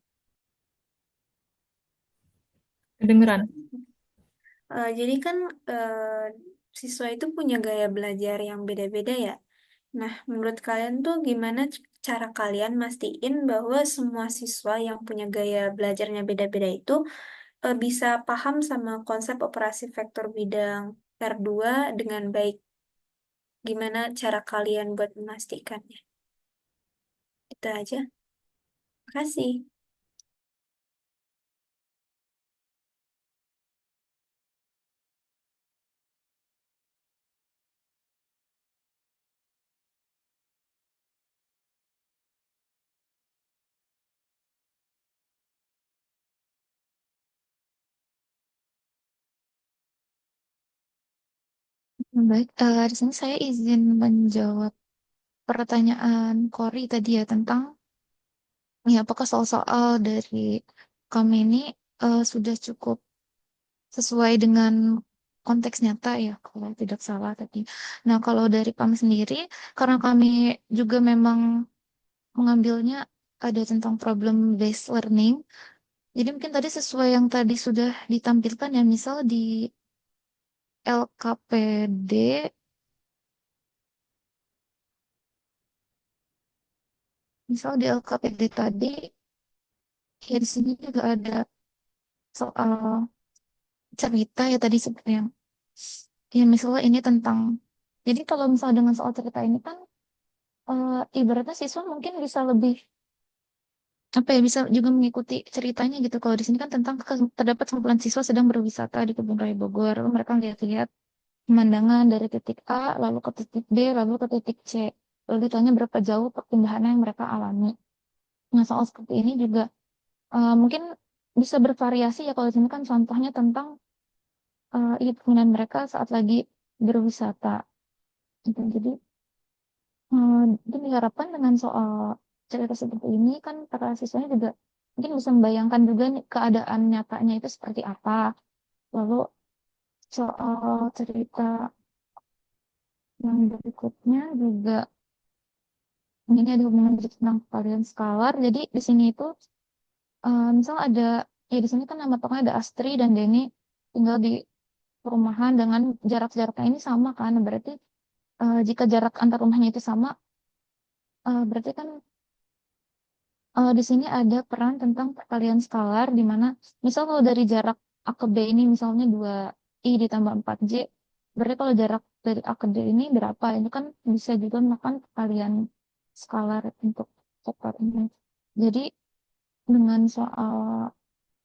Kedengeran. Jadi kan siswa itu punya gaya belajar yang beda-beda ya. Nah, menurut kalian tuh gimana cara kalian mastiin bahwa semua siswa yang punya gaya belajarnya beda-beda itu bisa paham sama konsep operasi vektor bidang R2 dengan baik? Gimana cara kalian buat memastikannya? Itu aja. Makasih. Baik, di sini saya izin menjawab pertanyaan Kori tadi ya tentang ya apakah soal-soal dari kami ini sudah cukup sesuai dengan konteks nyata ya kalau tidak salah tadi. Nah, kalau dari kami sendiri karena kami juga memang mengambilnya ada tentang problem based learning. Jadi mungkin tadi sesuai yang tadi sudah ditampilkan ya misal di LKPD misal di LKPD tadi ya di sini juga ada soal cerita ya tadi seperti yang ya misalnya ini tentang jadi kalau misal dengan soal cerita ini kan ibaratnya siswa mungkin bisa lebih apa ya bisa juga mengikuti ceritanya gitu kalau di sini kan tentang terdapat sekumpulan siswa sedang berwisata di Kebun Raya Bogor lalu mereka lihat-lihat pemandangan dari titik A lalu ke titik B lalu ke titik C lalu ditanya berapa jauh perpindahan yang mereka alami. Nah soal seperti ini juga mungkin bisa bervariasi ya kalau di sini kan contohnya tentang keinginan mereka saat lagi berwisata gitu. Jadi dan diharapkan dengan soal cerita seperti ini kan para siswanya juga mungkin bisa membayangkan juga nih keadaan nyatanya itu seperti apa. Lalu soal cerita yang berikutnya juga ini ada hubungan tentang varian skalar. Jadi di sini itu misal ada ya di sini kan nama tokohnya ada Astri dan Denny tinggal di perumahan dengan jarak-jaraknya ini sama kan. Berarti jika jarak antar rumahnya itu sama, berarti kan di sini ada peran tentang perkalian skalar di mana misal kalau dari jarak A ke B ini misalnya 2i ditambah 4j, berarti kalau jarak dari A ke D ini berapa? Itu kan bisa juga melakukan perkalian skalar untuk vektor ini. Jadi dengan soal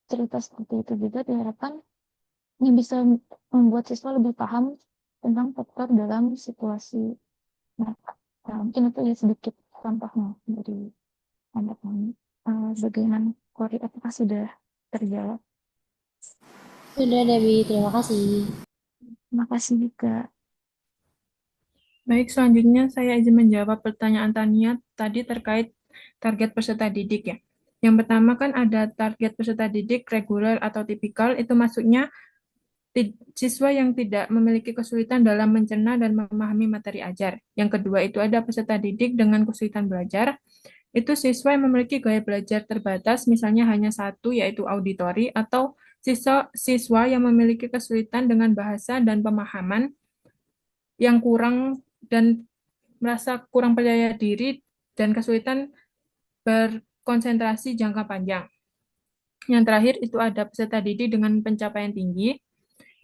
cerita seperti itu juga diharapkan ini bisa membuat siswa lebih paham tentang vektor dalam situasi mereka. Nah, mungkin itu ya sedikit contohnya dari anak kami. Bagaimana Kori apakah sudah terjawab? Sudah, Dewi. Terima kasih. Terima kasih juga. Baik, selanjutnya saya izin menjawab pertanyaan Tania tadi terkait target peserta didik ya. Yang pertama kan ada target peserta didik reguler atau tipikal, itu maksudnya siswa yang tidak memiliki kesulitan dalam mencerna dan memahami materi ajar. Yang kedua itu ada peserta didik dengan kesulitan belajar. Itu siswa yang memiliki gaya belajar terbatas, misalnya hanya satu, yaitu auditori, atau siswa yang memiliki kesulitan dengan bahasa dan pemahaman yang kurang dan merasa kurang percaya diri dan kesulitan berkonsentrasi jangka panjang. Yang terakhir itu ada peserta didik dengan pencapaian tinggi,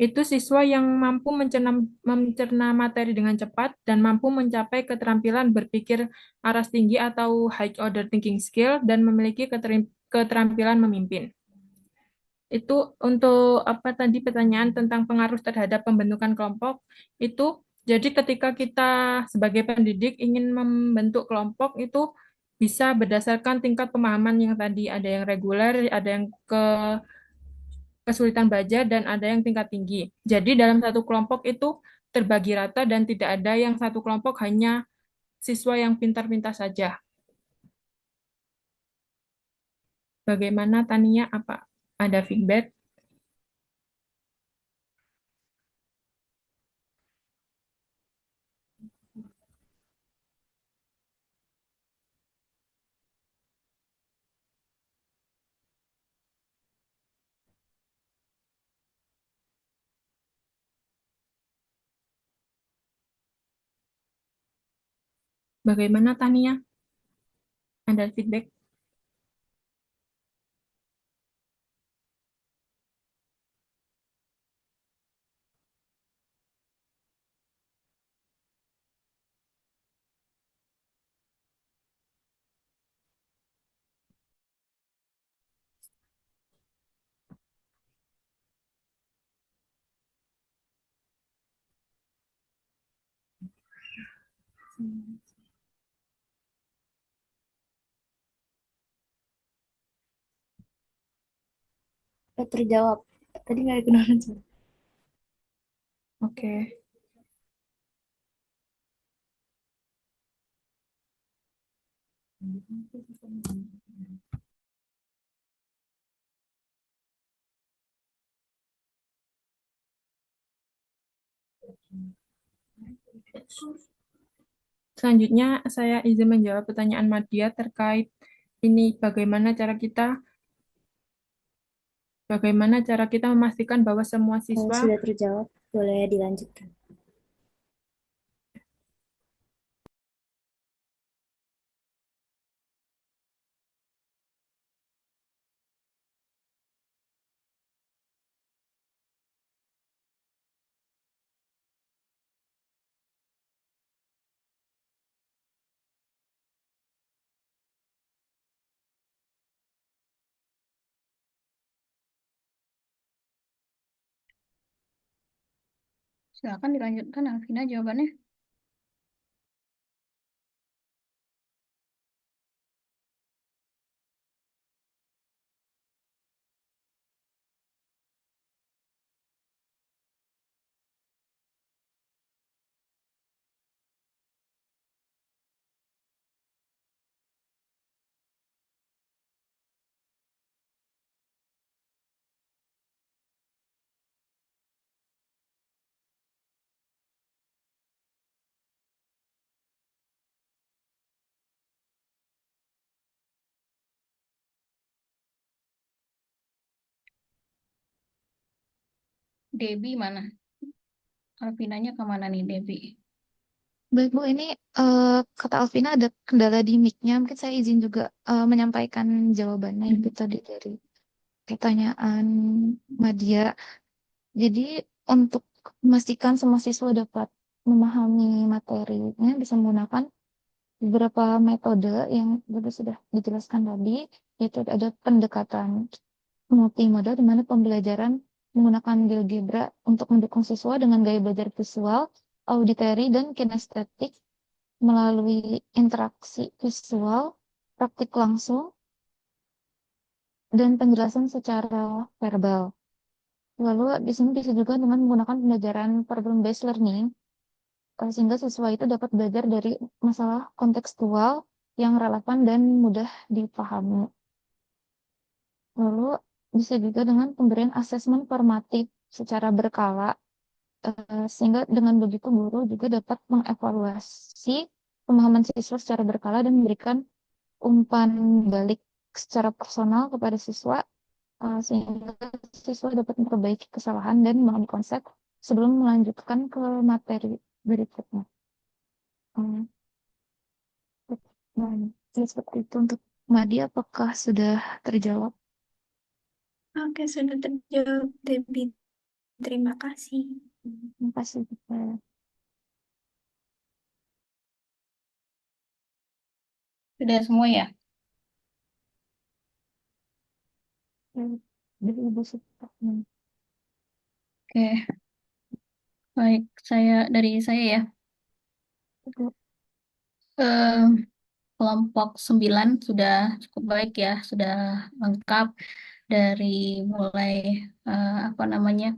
itu siswa yang mampu mencerna materi dengan cepat dan mampu mencapai keterampilan berpikir aras tinggi atau high order thinking skill dan memiliki keterampilan memimpin. Itu untuk apa tadi pertanyaan tentang pengaruh terhadap pembentukan kelompok itu jadi ketika kita sebagai pendidik ingin membentuk kelompok itu bisa berdasarkan tingkat pemahaman yang tadi ada yang reguler, ada yang kesulitan belajar dan ada yang tingkat tinggi. Jadi dalam satu kelompok itu terbagi rata dan tidak ada yang satu kelompok hanya siswa yang pintar-pintar saja. Bagaimana Tania? Apa ada feedback? Bagaimana Tania? Ada feedback? Terjawab. Tadi nggak kedengaran sih. Oke. Selanjutnya saya izin menjawab pertanyaan Madia terkait ini bagaimana cara kita memastikan bahwa semua siswa Sudah terjawab, boleh dilanjutkan. Silakan dilanjutkan, Alvina, jawabannya. Debbie mana? Alvinanya kemana nih, Debbie? Baik Bu, ini kata Alvina ada kendala di mic-nya. Mungkin saya izin juga menyampaikan jawabannya itu tadi dari pertanyaan Madia. Jadi untuk memastikan semua siswa dapat memahami materinya bisa menggunakan beberapa metode yang sudah dijelaskan tadi, yaitu ada pendekatan multimodal di mana pembelajaran menggunakan GeoGebra untuk mendukung siswa dengan gaya belajar visual, auditory, dan kinestetik melalui interaksi visual, praktik langsung, dan penjelasan secara verbal. Lalu di sini bisa juga dengan menggunakan pembelajaran problem-based learning, sehingga siswa itu dapat belajar dari masalah kontekstual yang relevan dan mudah dipahami. Lalu bisa juga dengan pemberian asesmen formatif secara berkala, sehingga dengan begitu guru juga dapat mengevaluasi pemahaman siswa secara berkala dan memberikan umpan balik secara personal kepada siswa, sehingga siswa dapat memperbaiki kesalahan dan memahami konsep sebelum melanjutkan ke materi berikutnya. Hmm, Nah, jadi seperti itu untuk Madi, apakah sudah terjawab? Oke, sudah terjawab, Debbie. Terima kasih. Terima kasih. Sudah semua ya? Dari Ibu Suta. Oke, baik. Dari saya ya. Eh, Kelompok 9 sudah cukup baik ya, sudah lengkap dari mulai apa namanya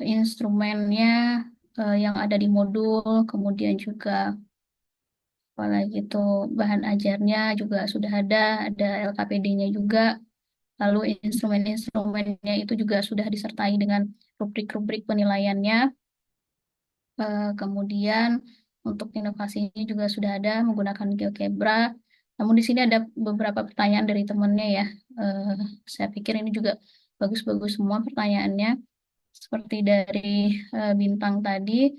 instrumennya yang ada di modul, kemudian juga apalagi itu bahan ajarnya juga sudah ada LKPD-nya juga, lalu instrumen-instrumennya itu juga sudah disertai dengan rubrik-rubrik penilaiannya. Kemudian untuk inovasinya juga sudah ada menggunakan GeoGebra. Namun di sini ada beberapa pertanyaan dari temannya ya. Eh, saya pikir ini juga bagus-bagus semua pertanyaannya. Seperti dari Bintang tadi,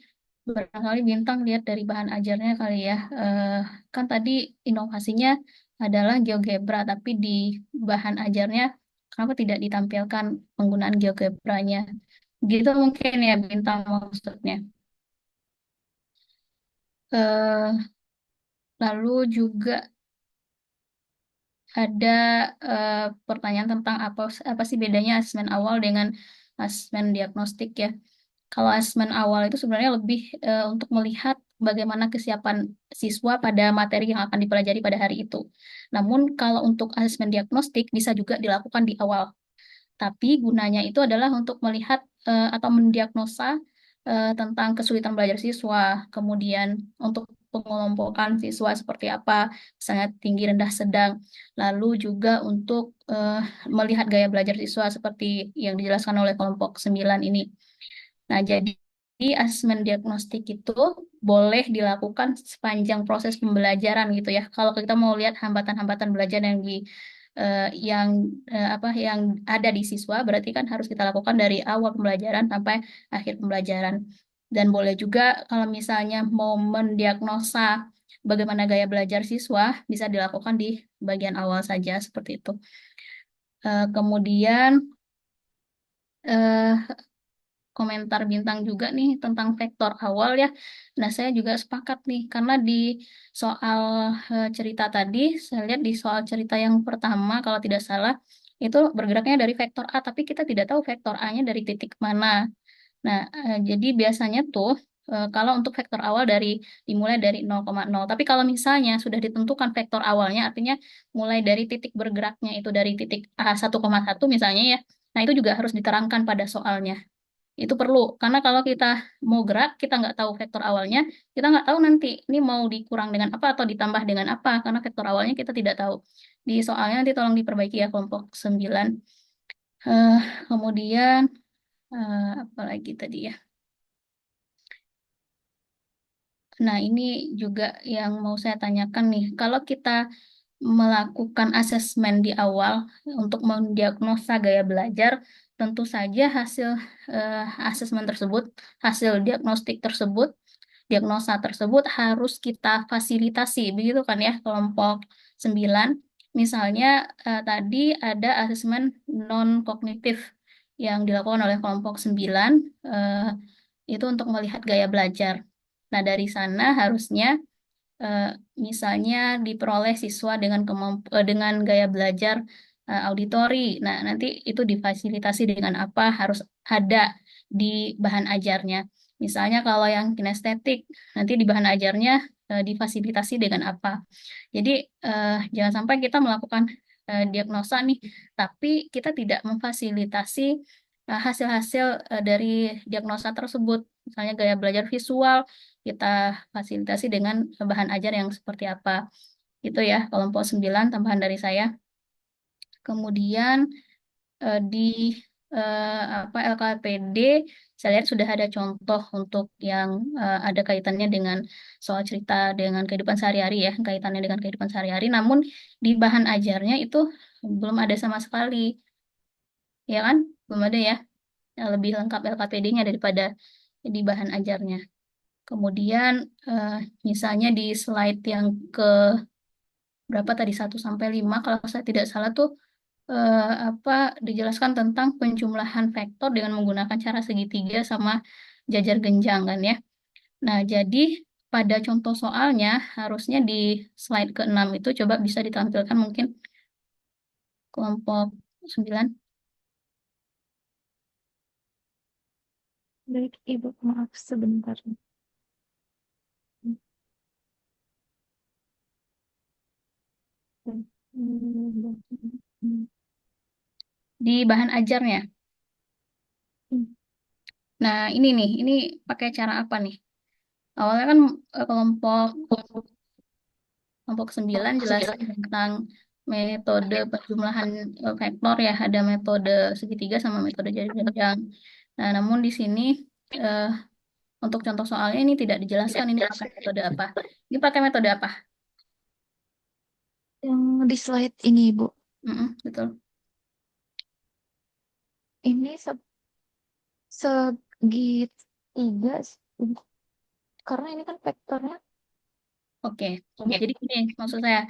barangkali Bintang lihat dari bahan ajarnya kali ya. Kan tadi inovasinya adalah GeoGebra, tapi di bahan ajarnya kenapa tidak ditampilkan penggunaan GeoGebra-nya? Gitu mungkin ya Bintang maksudnya. Eh, Lalu juga ada pertanyaan tentang apa sih bedanya asesmen awal dengan asesmen diagnostik ya. Kalau asesmen awal itu sebenarnya lebih untuk melihat bagaimana kesiapan siswa pada materi yang akan dipelajari pada hari itu. Namun kalau untuk asesmen diagnostik bisa juga dilakukan di awal. Tapi gunanya itu adalah untuk melihat atau mendiagnosa tentang kesulitan belajar siswa, kemudian untuk pengelompokan siswa seperti apa, misalnya tinggi, rendah, sedang, lalu juga untuk melihat gaya belajar siswa seperti yang dijelaskan oleh kelompok 9 ini. Nah, jadi asesmen diagnostik itu boleh dilakukan sepanjang proses pembelajaran gitu ya. Kalau kita mau lihat hambatan-hambatan belajar yang apa yang ada di siswa, berarti kan harus kita lakukan dari awal pembelajaran sampai akhir pembelajaran. Dan boleh juga kalau misalnya mau mendiagnosa bagaimana gaya belajar siswa, bisa dilakukan di bagian awal saja seperti itu. Kemudian eh, komentar Bintang juga nih tentang vektor awal ya. Nah, saya juga sepakat nih karena di soal cerita tadi, saya lihat di soal cerita yang pertama kalau tidak salah itu bergeraknya dari vektor A, tapi kita tidak tahu vektor A-nya dari titik mana. Nah, jadi biasanya tuh kalau untuk vektor awal dimulai dari 0,0. Tapi kalau misalnya sudah ditentukan vektor awalnya, artinya mulai dari titik bergeraknya itu dari titik A 1,1 misalnya ya. Nah, itu juga harus diterangkan pada soalnya. Itu perlu, karena kalau kita mau gerak, kita nggak tahu vektor awalnya, kita nggak tahu nanti ini mau dikurang dengan apa atau ditambah dengan apa, karena vektor awalnya kita tidak tahu. Di soalnya nanti tolong diperbaiki ya kelompok 9. Eh, Kemudian, apa lagi tadi ya? Nah, ini juga yang mau saya tanyakan nih. Kalau kita melakukan asesmen di awal untuk mendiagnosa gaya belajar, tentu saja hasil asesmen tersebut, hasil diagnosa tersebut harus kita fasilitasi, begitu kan ya, kelompok 9. Misalnya tadi ada asesmen non-kognitif yang dilakukan oleh kelompok 9, itu untuk melihat gaya belajar. Nah, dari sana harusnya eh, misalnya diperoleh siswa dengan gaya belajar auditori. Nah, nanti itu difasilitasi dengan apa harus ada di bahan ajarnya. Misalnya kalau yang kinestetik, nanti di bahan ajarnya difasilitasi dengan apa. Jadi jangan sampai kita melakukan diagnosa nih, tapi kita tidak memfasilitasi hasil-hasil dari diagnosa tersebut. Misalnya gaya belajar visual, kita fasilitasi dengan bahan ajar yang seperti apa. Itu ya, kelompok 9 tambahan dari saya. Kemudian di apa LKPD, saya lihat sudah ada contoh untuk yang ada kaitannya dengan soal cerita dengan kehidupan sehari-hari ya, kaitannya dengan kehidupan sehari-hari. Namun di bahan ajarnya itu belum ada sama sekali, ya kan? Belum ada ya. Lebih lengkap LKPD-nya daripada di bahan ajarnya. Kemudian misalnya di slide yang ke berapa tadi 1 sampai 5 kalau saya tidak salah tuh apa dijelaskan tentang penjumlahan vektor dengan menggunakan cara segitiga sama jajar genjang kan ya. Nah, jadi pada contoh soalnya harusnya di slide ke-6 itu coba bisa ditampilkan mungkin kelompok 9. Baik, Ibu, maaf sebentar. Di bahan ajarnya. Nah, ini nih, ini pakai cara apa nih? Awalnya kan kelompok kelompok 9 jelaskan tentang metode penjumlahan vektor ya, ada metode segitiga sama metode jajar genjang. Nah, namun di sini eh, untuk contoh soalnya ini tidak dijelaskan ini pakai metode apa. Ini pakai metode apa? Yang di slide ini, Ibu. Betul. Ini segitiga, karena ini kan vektornya. Oke. Jadi ini maksud saya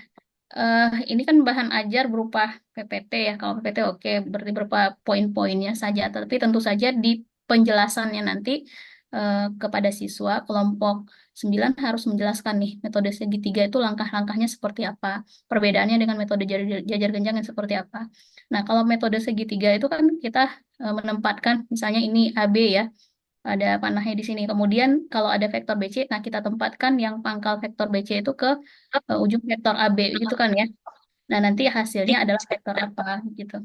ini kan bahan ajar berupa PPT ya. Kalau PPT oke, berarti berupa poin-poinnya saja. Tapi tentu saja di penjelasannya nanti kepada siswa kelompok 9 harus menjelaskan nih metode segitiga itu langkah-langkahnya seperti apa. Perbedaannya dengan metode jajar genjang yang seperti apa. Nah, kalau metode segitiga itu kan kita menempatkan misalnya ini AB ya. Ada panahnya di sini. Kemudian kalau ada vektor BC, nah kita tempatkan yang pangkal vektor BC itu ke ujung vektor AB gitu kan ya. Nah, nanti hasilnya adalah vektor apa gitu.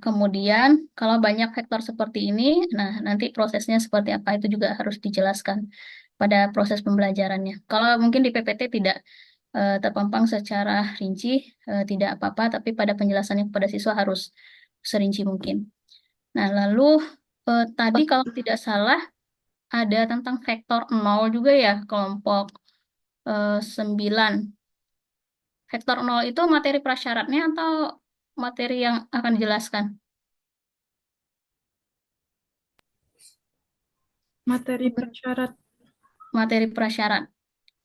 Kemudian kalau banyak vektor seperti ini, nah nanti prosesnya seperti apa itu juga harus dijelaskan pada proses pembelajarannya. Kalau mungkin di PPT tidak terpampang secara rinci, tidak apa-apa, tapi pada penjelasannya kepada siswa harus serinci mungkin. Nah, lalu tadi kalau tidak salah ada tentang vektor 0 juga ya, kelompok 9. Vektor 0 itu materi prasyaratnya atau materi yang akan dijelaskan? Materi prasyarat. Materi prasyarat.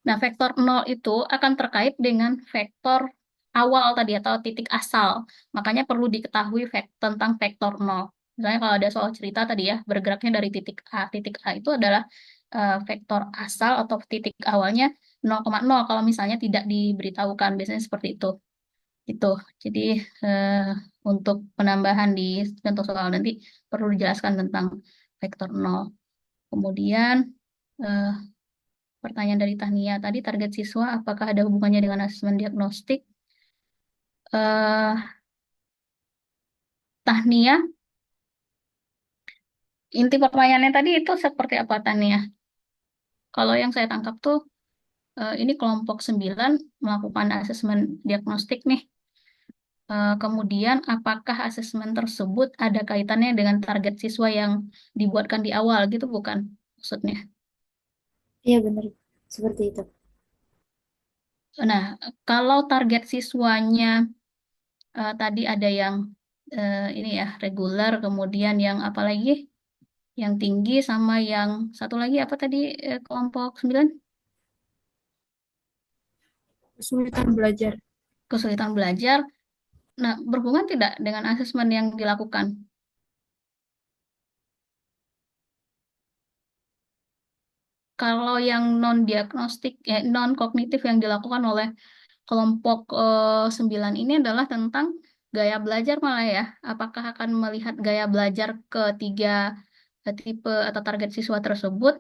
Nah, vektor 0 itu akan terkait dengan vektor awal tadi atau titik asal. Makanya perlu diketahui tentang vektor 0. Misalnya kalau ada soal cerita tadi ya, bergeraknya dari titik A. Titik A itu adalah vektor asal atau titik awalnya 0,0 kalau misalnya tidak diberitahukan. Biasanya seperti itu. Itu. Jadi untuk penambahan di contoh soal nanti perlu dijelaskan tentang vektor 0. Kemudian pertanyaan dari Tania tadi, target siswa apakah ada hubungannya dengan asesmen diagnostik? Tania, inti pertanyaannya tadi itu seperti apa Tania? Kalau yang saya tangkap tuh, ini kelompok 9 melakukan asesmen diagnostik nih. Kemudian apakah asesmen tersebut ada kaitannya dengan target siswa yang dibuatkan di awal gitu bukan maksudnya? Iya benar, seperti itu. Nah, kalau target siswanya tadi ada yang ini ya reguler, kemudian yang apa lagi? Yang tinggi sama yang satu lagi apa tadi kelompok 9? Kesulitan belajar. Kesulitan belajar. Nah, berhubungan tidak dengan asesmen yang dilakukan? Kalau yang non-diagnostik, non-kognitif yang dilakukan oleh kelompok 9 ini adalah tentang gaya belajar malah ya. Apakah akan melihat gaya belajar ketiga tipe atau target siswa tersebut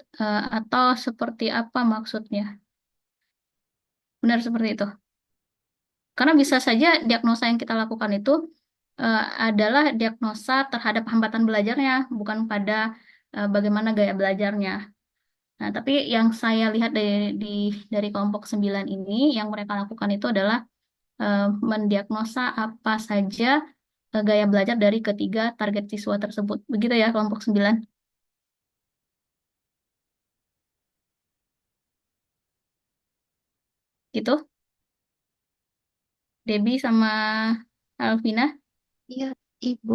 atau seperti apa maksudnya? Benar seperti itu. Karena bisa saja diagnosa yang kita lakukan itu adalah diagnosa terhadap hambatan belajarnya, bukan pada bagaimana gaya belajarnya. Nah, tapi yang saya lihat dari kelompok 9 ini, yang mereka lakukan itu adalah mendiagnosa apa saja gaya belajar dari ketiga target siswa tersebut. Begitu ya kelompok 9. Gitu, Debbie sama Alvina. Iya, Ibu.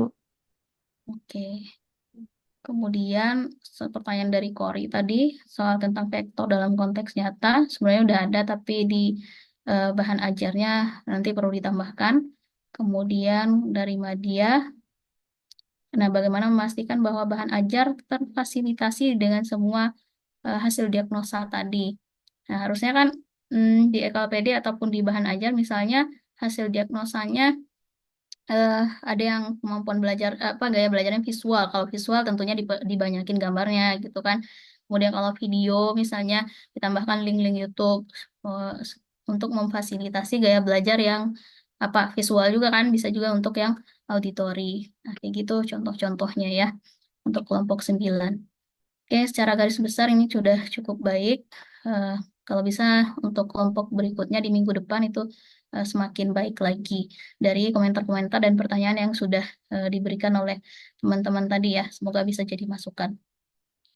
Oke. Kemudian pertanyaan dari Kori tadi soal tentang vektor dalam konteks nyata sebenarnya udah ada tapi di bahan ajarnya nanti perlu ditambahkan. Kemudian dari Madia, nah bagaimana memastikan bahwa bahan ajar terfasilitasi dengan semua hasil diagnosa tadi. Nah harusnya kan di EKLPD ataupun di bahan ajar misalnya hasil diagnosanya eh, ada yang kemampuan belajar apa gaya belajarnya visual. Kalau visual tentunya dibanyakin gambarnya gitu kan. Kemudian kalau video misalnya ditambahkan link-link YouTube eh, untuk memfasilitasi gaya belajar yang apa visual juga kan bisa juga untuk yang auditori. Nah, kayak gitu contoh-contohnya ya untuk kelompok 9. Oke, secara garis besar ini sudah cukup baik. Eh, Kalau bisa untuk kelompok berikutnya di minggu depan itu semakin baik lagi dari komentar-komentar dan pertanyaan yang sudah diberikan oleh teman-teman tadi ya. Semoga bisa jadi masukan.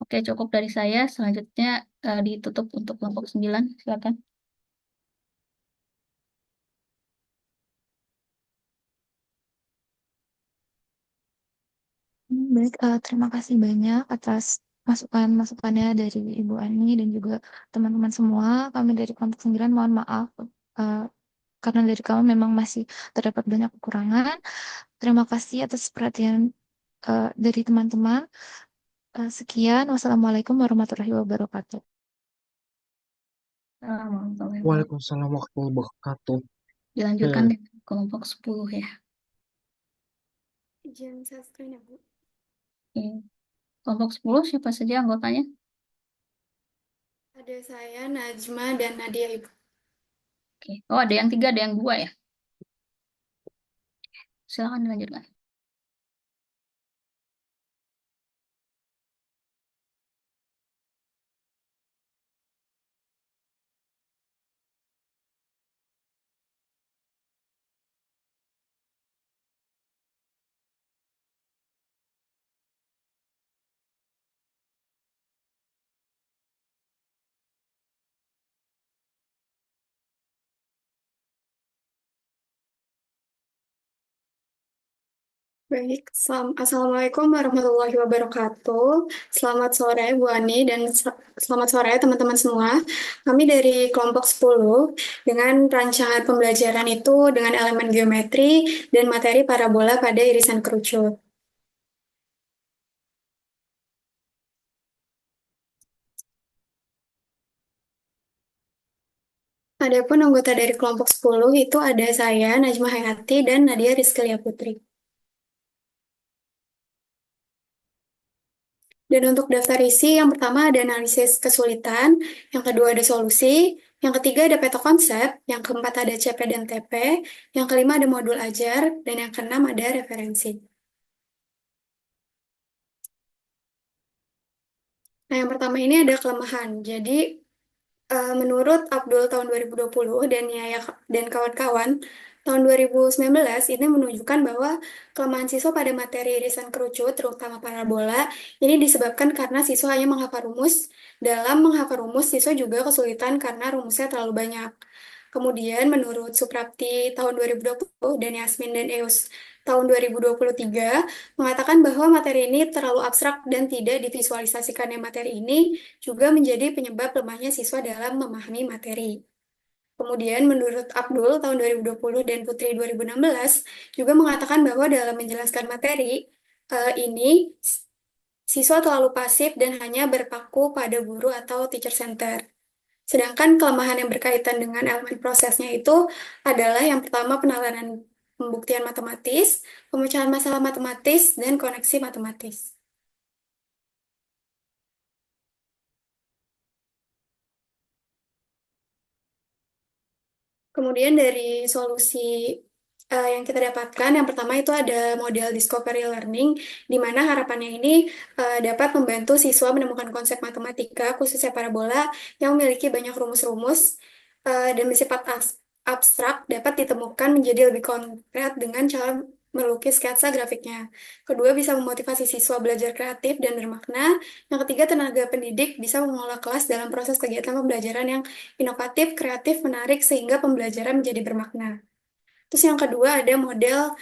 Oke, cukup dari saya. Selanjutnya ditutup untuk kelompok 9. Silakan. Baik, terima kasih banyak atas masukan-masukannya dari Ibu Ani dan juga teman-teman semua. Kami dari kelompok 9 mohon maaf eh, karena dari kami memang masih terdapat banyak kekurangan. Terima kasih atas perhatian dari teman-teman. Sekian, wassalamualaikum warahmatullahi wabarakatuh. Waalaikumsalam warahmatullahi wabarakatuh. Dilanjutkan Hmm. dengan kelompok 10 ya. Izin share screen ya, Bu. Oke. Kelompok 10 siapa saja anggotanya? Ada saya, Najma, dan Nadia, Ibu. Oke. Oh, ada yang 3, ada yang 2 ya. Silakan dilanjutkan. Baik, Assalamualaikum warahmatullahi wabarakatuh. Selamat sore Bu Ani dan selamat sore teman-teman semua. Kami dari kelompok 10 dengan rancangan pembelajaran itu dengan elemen geometri dan materi parabola pada irisan kerucut. Adapun anggota dari kelompok 10 itu ada saya, Najma Hayati, dan Nadia Rizkelia Putri. Dan untuk daftar isi, yang pertama ada analisis kesulitan, yang kedua ada solusi, yang ketiga ada peta konsep, yang keempat ada CP dan TP, yang kelima ada modul ajar, dan yang keenam ada referensi. Nah, yang pertama ini ada kelemahan. Jadi, menurut Abdul tahun 2020 dan Yaya dan kawan-kawan, tahun 2019 ini menunjukkan bahwa kelemahan siswa pada materi irisan kerucut, terutama parabola, ini disebabkan karena siswa hanya menghafal rumus. Dalam menghafal rumus, siswa juga kesulitan karena rumusnya terlalu banyak. Kemudian menurut Suprapti tahun 2020 dan Yasmin dan Eus tahun 2023 mengatakan bahwa materi ini terlalu abstrak dan tidak divisualisasikannya materi ini juga menjadi penyebab lemahnya siswa dalam memahami materi. Kemudian menurut Abdul tahun 2020 dan Putri 2016 juga mengatakan bahwa dalam menjelaskan materi ini siswa terlalu pasif dan hanya berpaku pada guru atau teacher center. Sedangkan kelemahan yang berkaitan dengan elemen prosesnya itu adalah yang pertama penalaran pembuktian matematis, pemecahan masalah matematis, dan koneksi matematis. Kemudian dari solusi yang kita dapatkan, yang pertama itu ada model discovery learning, di mana harapannya ini dapat membantu siswa menemukan konsep matematika, khususnya parabola, yang memiliki banyak rumus-rumus dan bersifat abstrak, dapat ditemukan menjadi lebih konkret dengan cara melukis sketsa grafiknya. Kedua, bisa memotivasi siswa belajar kreatif dan bermakna. Yang ketiga, tenaga pendidik bisa mengelola kelas dalam proses kegiatan pembelajaran yang inovatif, kreatif, menarik, sehingga pembelajaran menjadi bermakna. Terus yang kedua ada model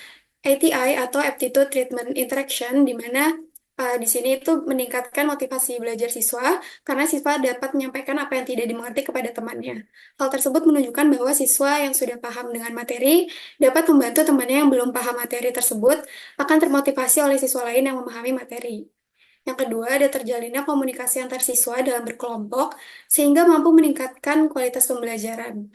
ATI atau Aptitude Treatment Interaction, di mana di sini itu meningkatkan motivasi belajar siswa karena siswa dapat menyampaikan apa yang tidak dimengerti kepada temannya. Hal tersebut menunjukkan bahwa siswa yang sudah paham dengan materi dapat membantu temannya yang belum paham materi tersebut akan termotivasi oleh siswa lain yang memahami materi. Yang kedua, ada terjalinnya komunikasi antar siswa dalam berkelompok sehingga mampu meningkatkan kualitas pembelajaran.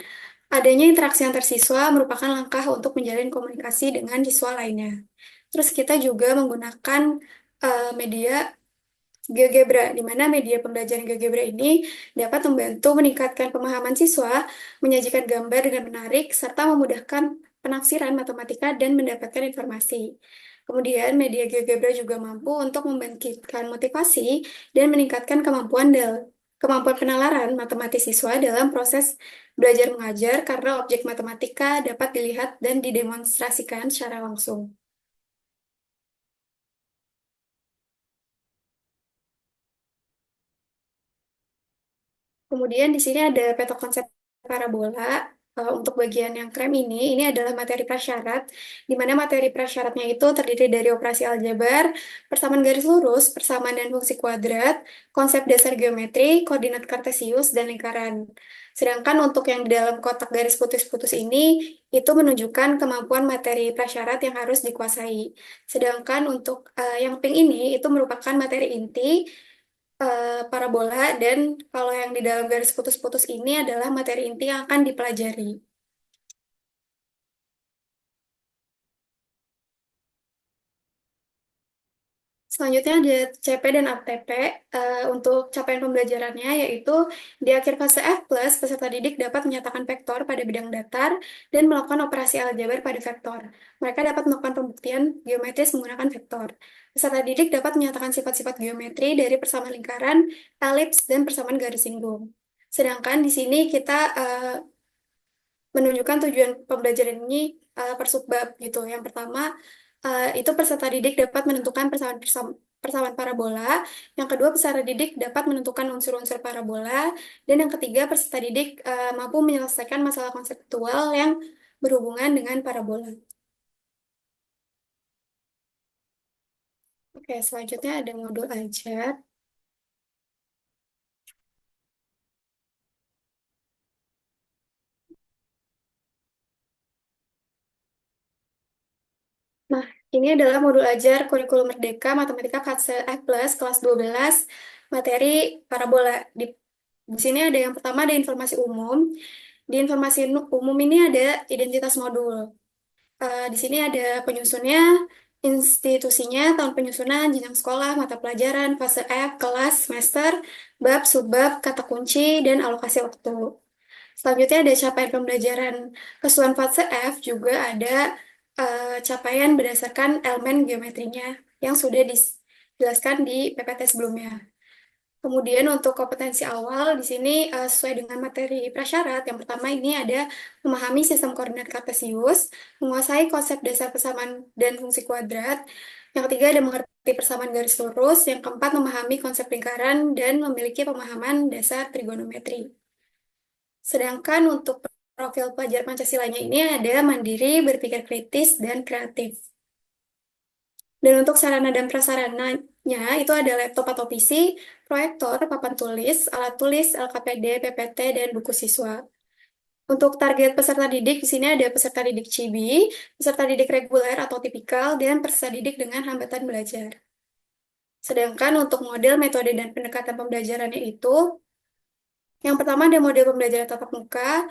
Adanya interaksi antar siswa merupakan langkah untuk menjalin komunikasi dengan siswa lainnya. Terus kita juga menggunakan media GeoGebra, di mana media pembelajaran GeoGebra ini dapat membantu meningkatkan pemahaman siswa, menyajikan gambar dengan menarik, serta memudahkan penafsiran matematika dan mendapatkan informasi. Kemudian, media GeoGebra juga mampu untuk membangkitkan motivasi dan meningkatkan kemampuan penalaran matematis siswa dalam proses belajar mengajar karena objek matematika dapat dilihat dan didemonstrasikan secara langsung. Kemudian di sini ada peta konsep parabola. Untuk bagian yang krem ini adalah materi prasyarat, di mana materi prasyaratnya itu terdiri dari operasi aljabar, persamaan garis lurus, persamaan dan fungsi kuadrat, konsep dasar geometri, koordinat kartesius, dan lingkaran. Sedangkan untuk yang di dalam kotak garis putus-putus ini, itu menunjukkan kemampuan materi prasyarat yang harus dikuasai. Sedangkan untuk yang pink ini, itu merupakan materi inti, parabola, dan kalau yang di dalam garis putus-putus ini adalah materi inti yang akan dipelajari. Selanjutnya ada CP dan ATP. Untuk capaian pembelajarannya, yaitu di akhir fase F+, peserta didik dapat menyatakan vektor pada bidang datar dan melakukan operasi aljabar pada vektor. Mereka dapat melakukan pembuktian geometris menggunakan vektor. Peserta didik dapat menyatakan sifat-sifat geometri dari persamaan lingkaran, elips, dan persamaan garis singgung. Sedangkan di sini kita menunjukkan tujuan pembelajaran ini per subbab gitu. Yang pertama, itu peserta didik dapat menentukan persamaan parabola. Yang kedua, peserta didik dapat menentukan unsur-unsur parabola. Dan yang ketiga, peserta didik mampu menyelesaikan masalah konseptual yang berhubungan dengan parabola. Oke, selanjutnya ada modul ajar. Nah, ini adalah modul ajar kurikulum Merdeka Matematika fase F+, kelas 12, materi parabola. Di sini ada yang pertama ada informasi umum. Di informasi umum ini ada identitas modul. Di sini ada penyusunnya, institusinya, tahun penyusunan, jenjang sekolah, mata pelajaran, fase F, kelas, semester, bab, subbab, kata kunci, dan alokasi waktu. Selanjutnya ada capaian pembelajaran keseluruhan fase F, juga ada capaian berdasarkan elemen geometrinya yang sudah dijelaskan di PPT sebelumnya. Kemudian untuk kompetensi awal di sini sesuai dengan materi prasyarat. Yang pertama ini ada memahami sistem koordinat kartesius, menguasai konsep dasar persamaan dan fungsi kuadrat. Yang ketiga ada mengerti persamaan garis lurus. Yang keempat memahami konsep lingkaran dan memiliki pemahaman dasar trigonometri. Sedangkan untuk profil pelajar Pancasilanya ini ada mandiri, berpikir kritis, dan kreatif. Dan untuk sarana dan prasarananya itu ada laptop atau PC, proyektor, papan tulis, alat tulis, LKPD, PPT, dan buku siswa. Untuk target peserta didik, di sini ada peserta didik CIBI, peserta didik reguler atau tipikal, dan peserta didik dengan hambatan belajar. Sedangkan untuk model, metode, dan pendekatan pembelajarannya itu, yang pertama ada model pembelajaran tatap muka,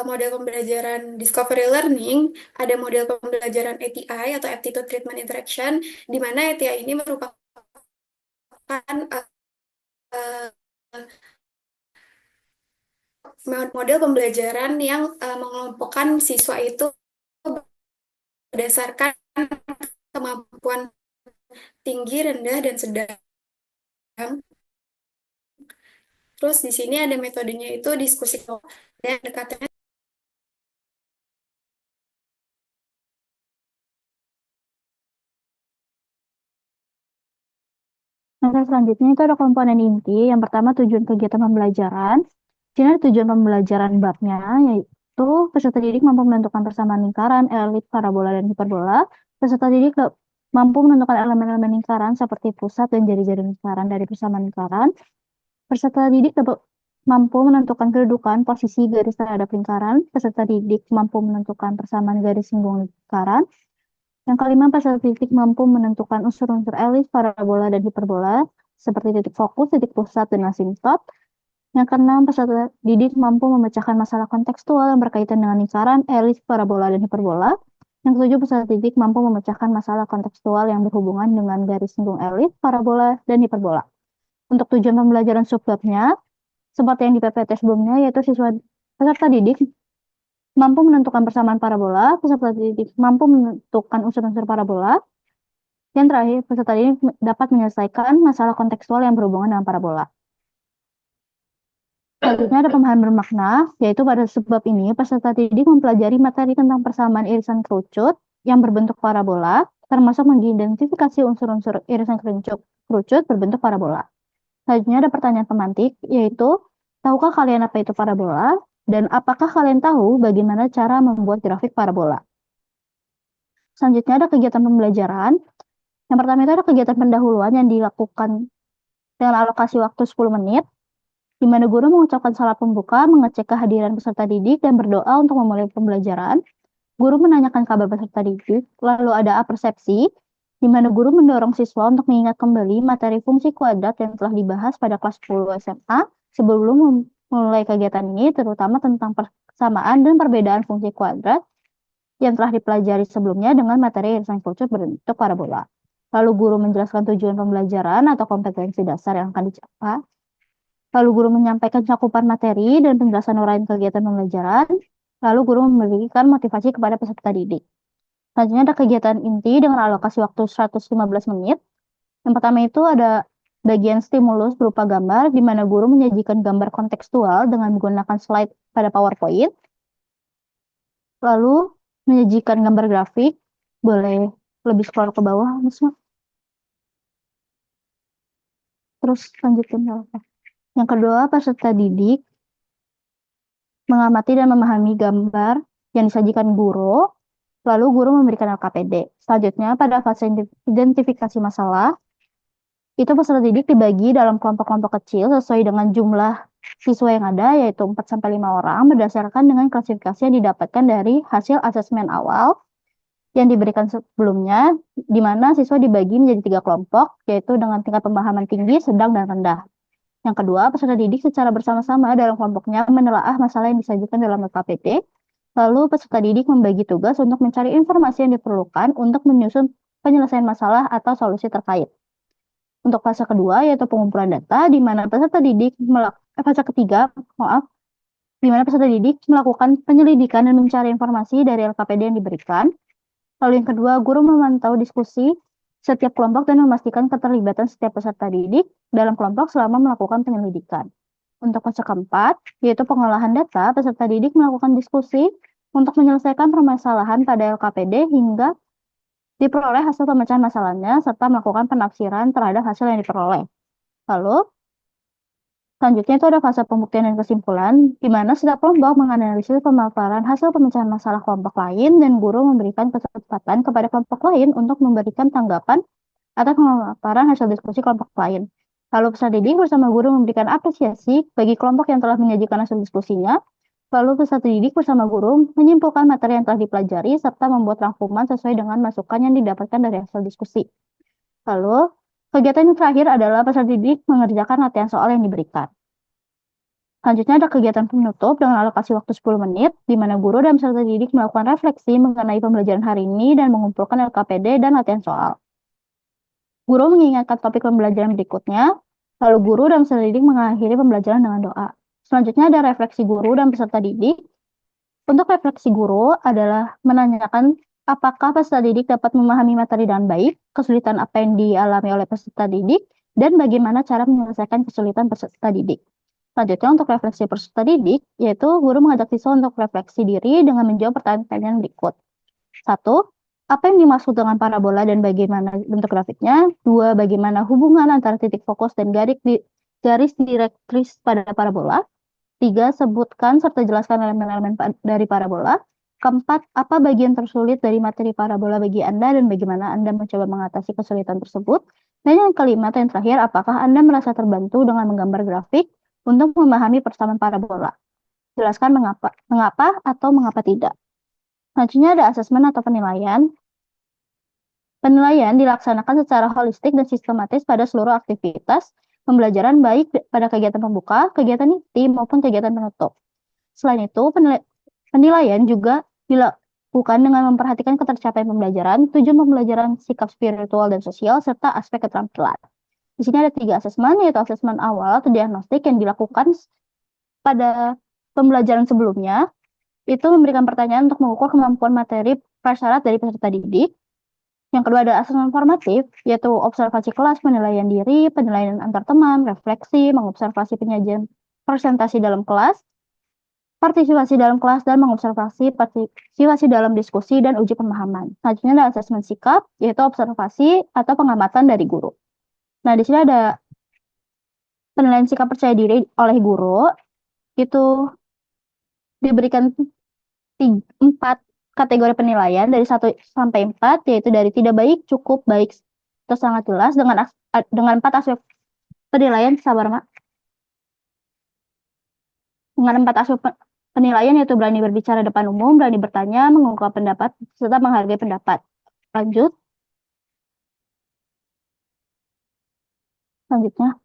model pembelajaran discovery learning, ada model pembelajaran ATI atau Aptitude Treatment Interaction, di mana ATI ini merupakan model pembelajaran yang mengelompokkan siswa itu berdasarkan kemampuan tinggi, rendah, dan sedang. Terus di sini ada metodenya itu diskusi dan pendekatannya Nah, selanjutnya itu ada komponen inti. Yang pertama tujuan kegiatan pembelajaran. Di sini ada tujuan pembelajaran babnya, yaitu peserta didik mampu menentukan persamaan lingkaran, elit, parabola, dan hiperbola. Peserta didik mampu menentukan elemen-elemen lingkaran seperti pusat dan jari-jari lingkaran dari persamaan lingkaran. Peserta didik dapat mampu menentukan kedudukan posisi garis terhadap lingkaran. Peserta didik mampu menentukan persamaan garis singgung lingkaran. Yang kelima, peserta didik mampu menentukan unsur-unsur elit, parabola, dan hiperbola, seperti titik fokus, titik pusat, dan asimtot. Yang keenam, peserta didik mampu memecahkan masalah kontekstual yang berkaitan dengan lingkaran, elit, parabola, dan hiperbola. Yang ketujuh, peserta didik mampu memecahkan masalah kontekstual yang berhubungan dengan garis singgung elit, parabola, dan hiperbola. Untuk tujuan pembelajaran subbabnya, seperti yang di PPT sebelumnya, yaitu peserta didik mampu menentukan persamaan parabola, peserta didik mampu menentukan unsur-unsur parabola. Yang terakhir, peserta didik dapat menyelesaikan masalah kontekstual yang berhubungan dengan parabola. Selanjutnya ada pemahaman bermakna, yaitu pada sebab ini peserta didik mempelajari materi tentang persamaan irisan kerucut yang berbentuk parabola, termasuk mengidentifikasi unsur-unsur irisan kerucut berbentuk parabola. Selanjutnya ada pertanyaan pemantik, yaitu, tahukah kalian apa itu parabola? Dan apakah kalian tahu bagaimana cara membuat grafik parabola? Selanjutnya ada kegiatan pembelajaran. Yang pertama itu ada kegiatan pendahuluan yang dilakukan dengan alokasi waktu 10 menit, di mana guru mengucapkan salam pembuka, mengecek kehadiran peserta didik, dan berdoa untuk memulai pembelajaran. Guru menanyakan kabar peserta didik, lalu ada persepsi, di mana guru mendorong siswa untuk mengingat kembali materi fungsi kuadrat yang telah dibahas pada kelas 10 SMA sebelum memulai kegiatan ini, terutama tentang persamaan dan perbedaan fungsi kuadrat yang telah dipelajari sebelumnya dengan materi irisan kerucut berbentuk parabola. Lalu guru menjelaskan tujuan pembelajaran atau kompetensi dasar yang akan dicapai. Lalu guru menyampaikan cakupan materi dan penjelasan uraian kegiatan pembelajaran. Lalu guru memberikan motivasi kepada peserta didik. Selanjutnya ada kegiatan inti dengan alokasi waktu 115 menit. Yang pertama itu ada bagian stimulus berupa gambar, di mana guru menyajikan gambar kontekstual dengan menggunakan slide pada PowerPoint. Lalu menyajikan gambar grafik, boleh lebih scroll ke bawah, Misma. Terus lanjutin. Yang kedua, peserta didik mengamati dan memahami gambar yang disajikan guru, lalu guru memberikan LKPD. Selanjutnya, pada fase identifikasi masalah, itu peserta didik dibagi dalam kelompok-kelompok kecil sesuai dengan jumlah siswa yang ada, yaitu 4-5 orang, berdasarkan dengan klasifikasi yang didapatkan dari hasil asesmen awal yang diberikan sebelumnya, di mana siswa dibagi menjadi 3 kelompok, yaitu dengan tingkat pemahaman tinggi, sedang, dan rendah. Yang kedua, peserta didik secara bersama-sama dalam kelompoknya menelaah masalah yang disajikan dalam LKPD. Lalu peserta didik membagi tugas untuk mencari informasi yang diperlukan untuk menyusun penyelesaian masalah atau solusi terkait. Untuk fase kedua, yaitu pengumpulan data, di mana peserta didik fase ketiga, di mana peserta didik melakukan penyelidikan dan mencari informasi dari LKPD yang diberikan. Lalu yang kedua, guru memantau diskusi setiap kelompok dan memastikan keterlibatan setiap peserta didik dalam kelompok selama melakukan penyelidikan. Untuk fase keempat, yaitu pengolahan data, peserta didik melakukan diskusi untuk menyelesaikan permasalahan pada LKPD hingga diperoleh hasil pemecahan masalahnya, serta melakukan penafsiran terhadap hasil yang diperoleh. Lalu, selanjutnya itu ada fase pembuktian dan kesimpulan, di mana setiap kelompok menganalisis pemaparan hasil pemecahan masalah kelompok lain, dan guru memberikan kesempatan kepada kelompok lain untuk memberikan tanggapan atas pemaparan hasil diskusi kelompok lain. Lalu peserta didik bersama guru memberikan apresiasi bagi kelompok yang telah menyajikan hasil diskusinya. Lalu peserta didik bersama guru menyimpulkan materi yang telah dipelajari serta membuat rangkuman sesuai dengan masukan yang didapatkan dari hasil diskusi. Lalu, kegiatan yang terakhir adalah peserta didik mengerjakan latihan soal yang diberikan. Selanjutnya ada kegiatan penutup dengan alokasi waktu 10 menit, di mana guru dan peserta didik melakukan refleksi mengenai pembelajaran hari ini dan mengumpulkan LKPD dan latihan soal. Guru mengingatkan topik pembelajaran berikutnya, lalu guru dan peserta didik mengakhiri pembelajaran dengan doa. Selanjutnya ada refleksi guru dan peserta didik. Untuk refleksi guru adalah menanyakan apakah peserta didik dapat memahami materi dengan baik, kesulitan apa yang dialami oleh peserta didik, dan bagaimana cara menyelesaikan kesulitan peserta didik. Selanjutnya untuk refleksi peserta didik, yaitu guru mengajak siswa untuk refleksi diri dengan menjawab pertanyaan berikut. 1. Apa yang dimaksud dengan parabola dan bagaimana bentuk grafiknya? 2. Bagaimana hubungan antara titik fokus dan garis direktris pada parabola? 3. Sebutkan serta jelaskan elemen-elemen dari parabola. Keempat, apa bagian tersulit dari materi parabola bagi Anda dan bagaimana Anda mencoba mengatasi kesulitan tersebut? Dan yang kelima atau yang terakhir, apakah Anda merasa terbantu dengan menggambar grafik untuk memahami persamaan parabola? Jelaskan mengapa atau mengapa tidak. Selanjutnya ada asesmen atau penilaian. Penilaian dilaksanakan secara holistik dan sistematis pada seluruh aktivitas pembelajaran baik pada kegiatan pembuka, kegiatan inti, maupun kegiatan penutup. Selain itu, penilaian juga dilakukan dengan memperhatikan ketercapaian pembelajaran, tujuan pembelajaran, sikap spiritual dan sosial, serta aspek keterampilan. Di sini ada 3 asesmen, yaitu asesmen awal atau diagnostik yang dilakukan pada pembelajaran sebelumnya. Itu memberikan pertanyaan untuk mengukur kemampuan materi prasyarat dari peserta didik. Yang kedua ada asesmen formatif, yaitu observasi kelas, penilaian diri, penilaian antar teman, refleksi, mengobservasi penyajian presentasi dalam kelas, partisipasi dalam kelas, dan mengobservasi partisipasi dalam diskusi dan uji pemahaman. Selanjutnya ada asesmen sikap, yaitu observasi atau pengamatan dari guru. Nah, di sini ada penilaian sikap percaya diri oleh guru, itu diberikan 4 kategori penilaian dari 1 sampai 4, yaitu dari tidak baik, cukup, baik, atau sangat jelas dengan 4 aspek penilaian sabar Mak. Dengan 4 aspek penilaian yaitu berani berbicara depan umum, berani bertanya, mengungkap pendapat, serta menghargai pendapat. Lanjut. Selanjutnya.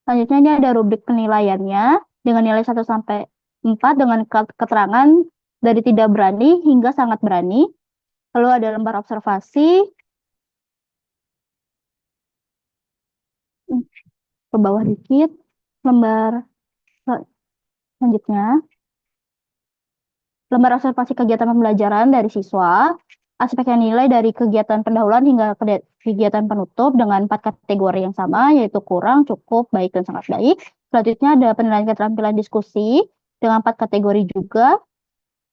Selanjutnya ini ada rubrik penilaiannya dengan nilai 1 sampai 4 dengan keterangan dari tidak berani hingga sangat berani. Lalu ada lembar observasi, ke bawah dikit, lembar selanjutnya, lembar observasi kegiatan pembelajaran dari siswa, aspek yang nilai dari kegiatan pendahuluan hingga kegiatan penutup dengan 4 kategori yang sama, yaitu kurang, cukup, baik, dan sangat baik. Selanjutnya ada penilaian keterampilan diskusi dengan 4 kategori juga,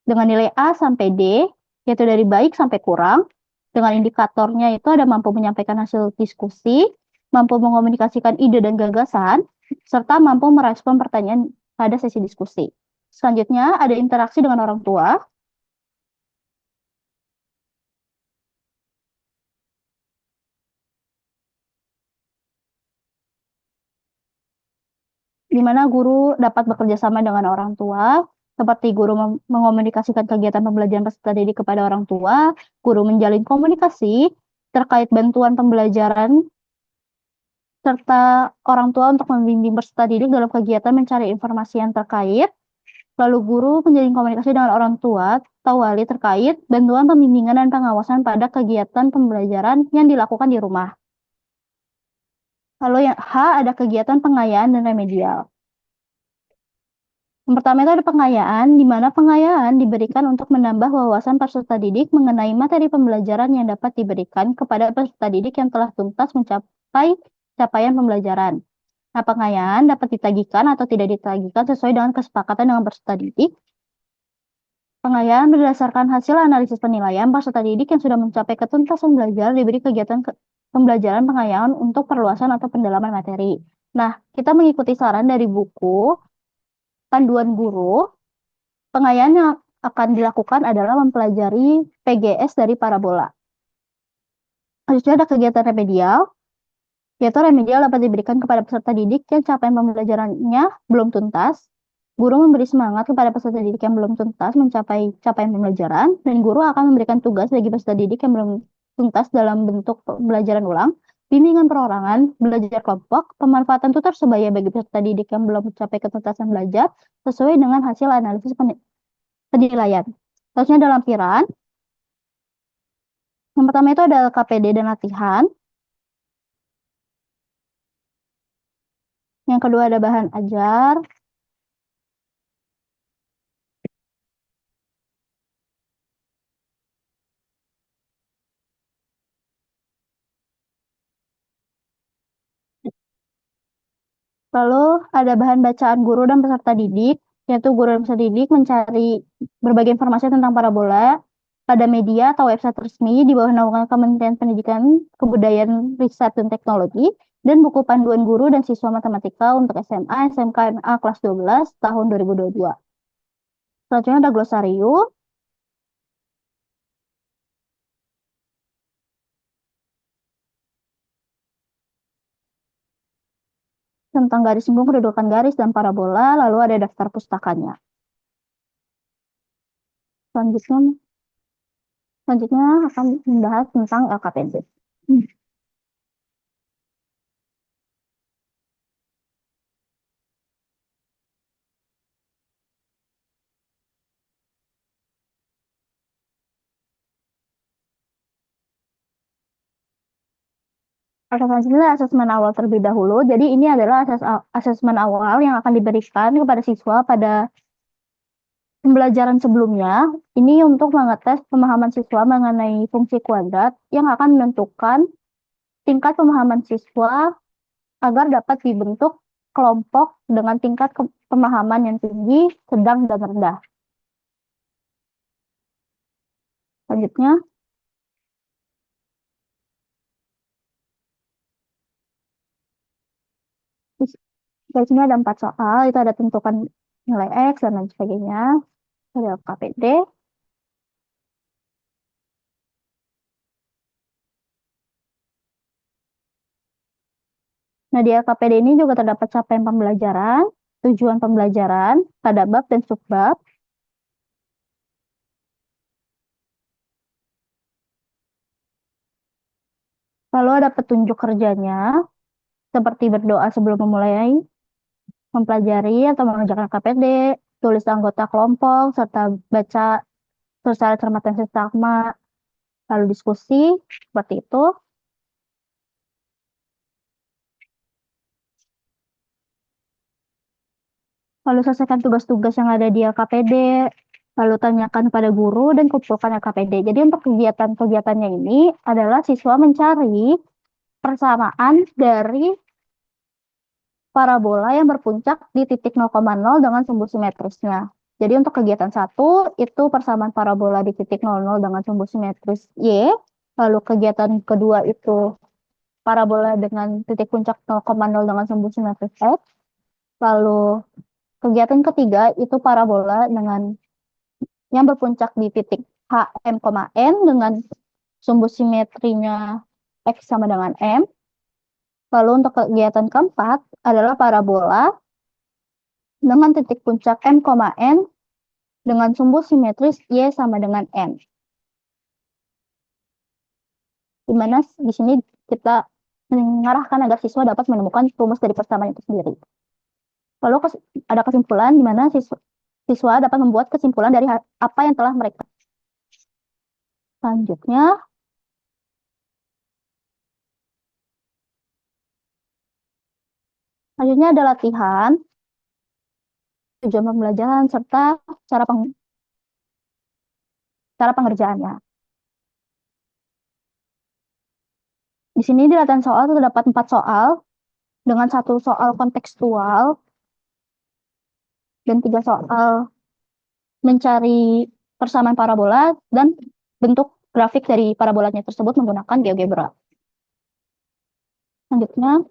dengan nilai A sampai D, yaitu dari baik sampai kurang. Dengan indikatornya itu ada mampu menyampaikan hasil diskusi, mampu mengomunikasikan ide dan gagasan, serta mampu merespon pertanyaan pada sesi diskusi. Selanjutnya ada interaksi dengan orang tua. Di mana guru dapat bekerja sama dengan orang tua, seperti guru mengomunikasikan kegiatan pembelajaran peserta didik kepada orang tua, guru menjalin komunikasi terkait bantuan pembelajaran, serta orang tua untuk membimbing peserta didik dalam kegiatan mencari informasi yang terkait. Lalu guru menjalin komunikasi dengan orang tua atau wali terkait bantuan pembimbingan dan pengawasan pada kegiatan pembelajaran yang dilakukan di rumah. Lalu yang H ada kegiatan pengayaan dan remedial. Yang pertama itu ada pengayaan, di mana pengayaan diberikan untuk menambah wawasan peserta didik mengenai materi pembelajaran yang dapat diberikan kepada peserta didik yang telah tuntas mencapai capaian pembelajaran. Nah, pengayaan dapat ditagihkan atau tidak ditagihkan sesuai dengan kesepakatan dengan peserta didik. Pengayaan berdasarkan hasil analisis penilaian peserta didik yang sudah mencapai ketuntasan belajar diberi kegiatan pembelajaran pengayaan untuk perluasan atau pendalaman materi. Nah, kita mengikuti saran dari buku Panduan Guru. Pengayaan yang akan dilakukan adalah mempelajari PGS dari parabola. Selanjutnya ada kegiatan remedial, yaitu remedial dapat diberikan kepada peserta didik yang capaian pembelajarannya belum tuntas. Guru memberi semangat kepada peserta didik yang belum tuntas mencapai capaian pembelajaran, dan guru akan memberikan tugas bagi peserta didik yang belum tuntas dalam bentuk pembelajaran ulang, bimbingan perorangan, belajar kelompok, pemanfaatan tutor sebaya bagi peserta didik yang belum mencapai ketuntasan belajar, sesuai dengan hasil analisis penilaian. Selanjutnya ada lampiran. Yang pertama itu ada KPD dan latihan. Yang kedua ada bahan ajar. Lalu ada bahan bacaan guru dan peserta didik. yaitu guru dan peserta didik mencari berbagai informasi tentang parabola pada media atau website resmi di bawah naungan Kementerian Pendidikan, Kebudayaan, Riset, dan Teknologi, dan buku panduan guru dan siswa matematika untuk SMA, SMK, MA kelas 12 tahun 2022. Selanjutnya ada glosarium. Tentang garis singgung, kedudukan garis, dan parabola, lalu ada daftar pustakanya. Selanjutnya, selanjutnya akan membahas tentang LKPD. Oke, selanjutnya asesmen awal terlebih dahulu. Jadi ini adalah asesmen awal yang akan diberikan kepada siswa pada pembelajaran sebelumnya. Ini untuk mengetes pemahaman siswa mengenai fungsi kuadrat yang akan menentukan tingkat pemahaman siswa agar dapat dibentuk kelompok dengan tingkat pemahaman yang tinggi, sedang, dan rendah. Selanjutnya, di sini ada 4 soal, itu ada tentukan nilai X dan lain sebagainya. Ada KPD. Nah, di LKPD ini juga terdapat capaian pembelajaran, tujuan pembelajaran, pada bab dan subbab. Lalu ada petunjuk kerjanya, seperti berdoa sebelum memulai mempelajari atau mengerjakan KPD, tulis anggota kelompok, serta baca secara cermat dan seksama, lalu diskusi, seperti itu. Lalu selesaikan tugas-tugas yang ada di LKPD, lalu tanyakan pada guru dan kumpulkan LKPD. Jadi untuk kegiatan-kegiatannya ini adalah siswa mencari persamaan dari parabola yang berpuncak di titik 0,0 dengan sumbu simetrisnya. Jadi untuk kegiatan 1 itu persamaan parabola di titik 00 dengan sumbu simetris Y. Lalu kegiatan kedua itu parabola dengan titik puncak 0,0 dengan sumbu simetris X. Lalu kegiatan ketiga itu parabola dengan yang berpuncak di titik HM, N dengan sumbu simetrinya X sama dengan M. Lalu untuk kegiatan keempat adalah parabola dengan titik puncak M, N dengan sumbu simetris Y sama dengan M. Di mana di sini kita mengarahkan agar siswa dapat menemukan rumus dari persamaan itu sendiri. Lalu ada kesimpulan di mana siswa dapat membuat kesimpulan dari apa yang telah mereka. Selanjutnya, ada latihan, tujuan pembelajaran, serta cara pengerjaannya. Di sini di latihan soal terdapat 4 soal, dengan 1 soal kontekstual, dan 3 soal mencari persamaan parabola dan bentuk grafik dari parabolanya tersebut menggunakan GeoGebra. Selanjutnya,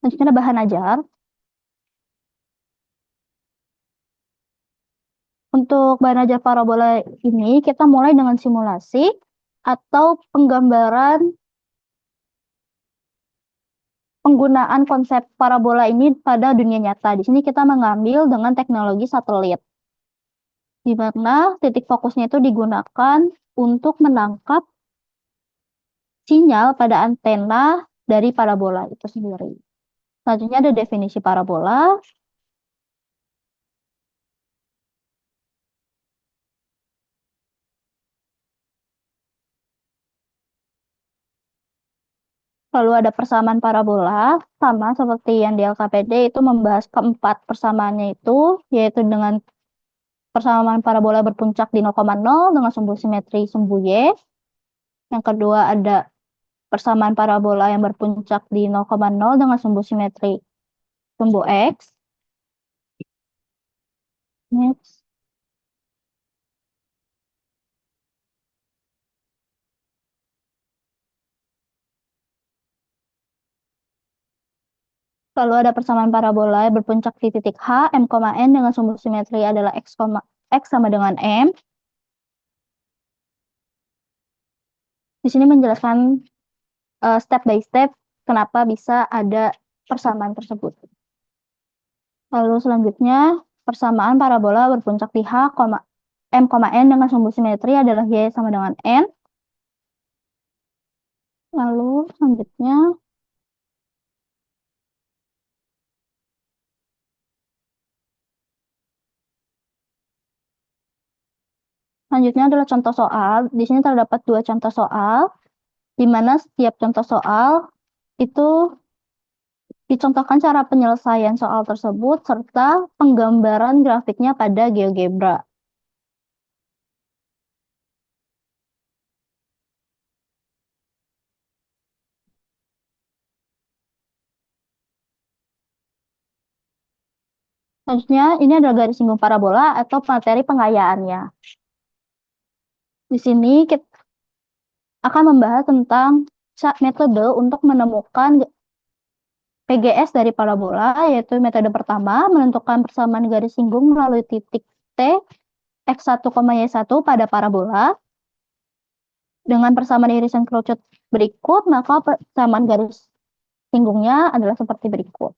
ada bahan ajar. Untuk bahan ajar parabola ini, kita mulai dengan simulasi atau penggambaran penggunaan konsep parabola ini pada dunia nyata. Di sini kita mengambil dengan teknologi satelit, di mana titik fokusnya itu digunakan untuk menangkap sinyal pada antena dari parabola itu sendiri. Selanjutnya ada definisi parabola. Lalu ada persamaan parabola, sama seperti yang di LKPD itu membahas keempat persamaannya itu, yaitu dengan persamaan parabola berpuncak di 0,0 dengan sumbu simetri sumbu Y. Yang kedua ada persamaan parabola yang berpuncak di 0,0 dengan sumbu simetri sumbu X. Next. Lalu ada persamaan parabola yang berpuncak di titik H, M, N dengan sumbu simetri adalah X sama dengan M. Di sini menjelaskan step by step kenapa bisa ada persamaan tersebut. Lalu selanjutnya, persamaan parabola berpuncak di H, M, N dengan sumbu simetri adalah Y sama dengan N. Lalu selanjutnya, adalah contoh soal. Di sini terdapat dua contoh soal, di mana setiap contoh soal itu dicontohkan cara penyelesaian soal tersebut serta penggambaran grafiknya pada GeoGebra. Selanjutnya, ini adalah garis singgung parabola atau materi pengayaannya. Di sini kita akan membahas tentang metode untuk menemukan PGS dari parabola, yaitu metode pertama, menentukan persamaan garis singgung melalui titik T, X1, Y1 pada parabola. Dengan persamaan irisan kerucut berikut, maka persamaan garis singgungnya adalah seperti berikut.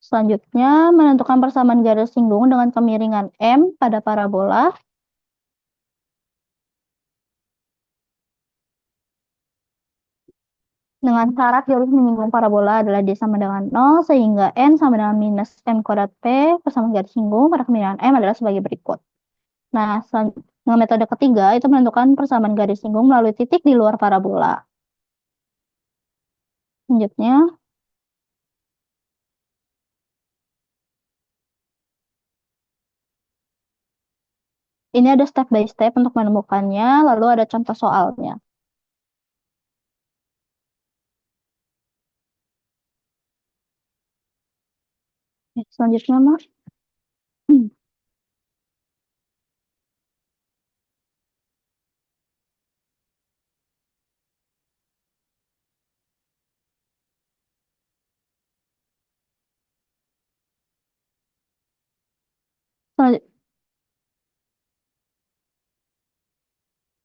Selanjutnya, menentukan persamaan garis singgung dengan kemiringan M pada parabola. Dengan syarat garis menyinggung parabola adalah D sama dengan 0, sehingga N sama dengan minus M kuadrat P, persamaan garis singgung pada kemiringan M adalah sebagai berikut. Nah, dengan metode ketiga, itu menentukan persamaan garis singgung melalui titik di luar parabola. Selanjutnya, ini ada step by step untuk menemukannya, lalu ada contoh soalnya. Selanjutnya, Mak.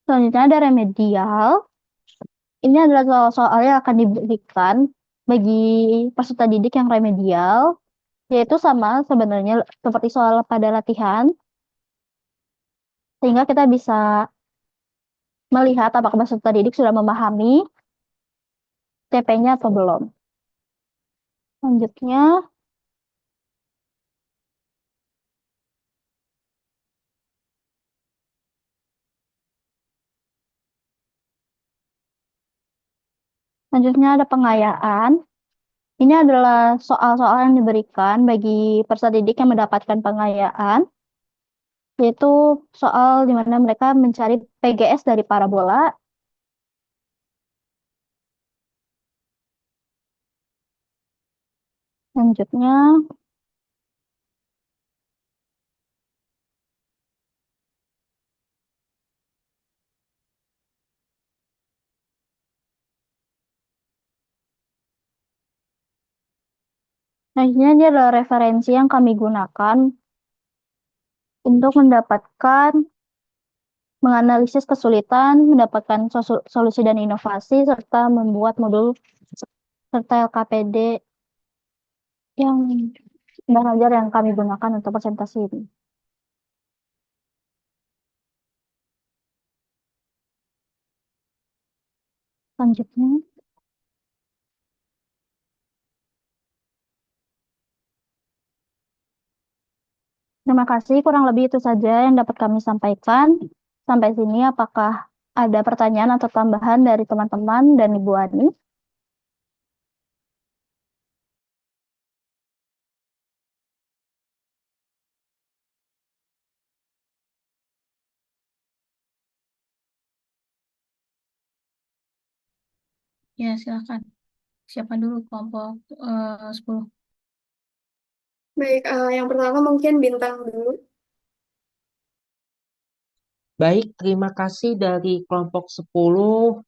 Selanjutnya ada remedial. Ini adalah soal-soal yang akan diberikan bagi peserta didik yang remedial, yaitu sama sebenarnya seperti soal pada latihan, sehingga kita bisa melihat apakah peserta didik sudah memahami TP-nya atau belum. Selanjutnya, ada pengayaan. Ini adalah soal-soal yang diberikan bagi peserta didik yang mendapatkan pengayaan, yaitu soal di mana mereka mencari PGS dari parabola. Selanjutnya, ini adalah referensi yang kami gunakan untuk mendapatkan menganalisis kesulitan, mendapatkan solusi dan inovasi, serta membuat modul serta LKPD yang standar ajar yang kami gunakan untuk presentasi ini. Selanjutnya, terima kasih. Kurang lebih itu saja yang dapat kami sampaikan. Sampai sini, apakah Ada pertanyaan atau tambahan dari teman-teman dan Ibu Ani? Ya, silakan. Siapa dulu kelompok 10? Baik, yang pertama mungkin Bintang dulu. Baik, terima kasih dari kelompok 10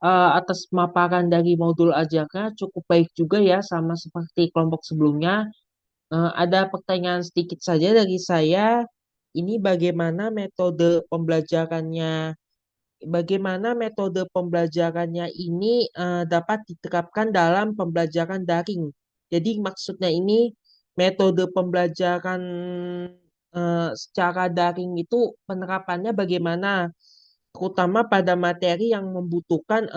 atas pemaparan dari modul ajarnya cukup baik juga ya sama seperti kelompok sebelumnya. Ada pertanyaan sedikit saja dari saya. Ini bagaimana metode pembelajarannya ini dapat diterapkan dalam pembelajaran daring. Jadi maksudnya ini metode pembelajaran secara daring itu penerapannya bagaimana? Terutama pada materi yang membutuhkan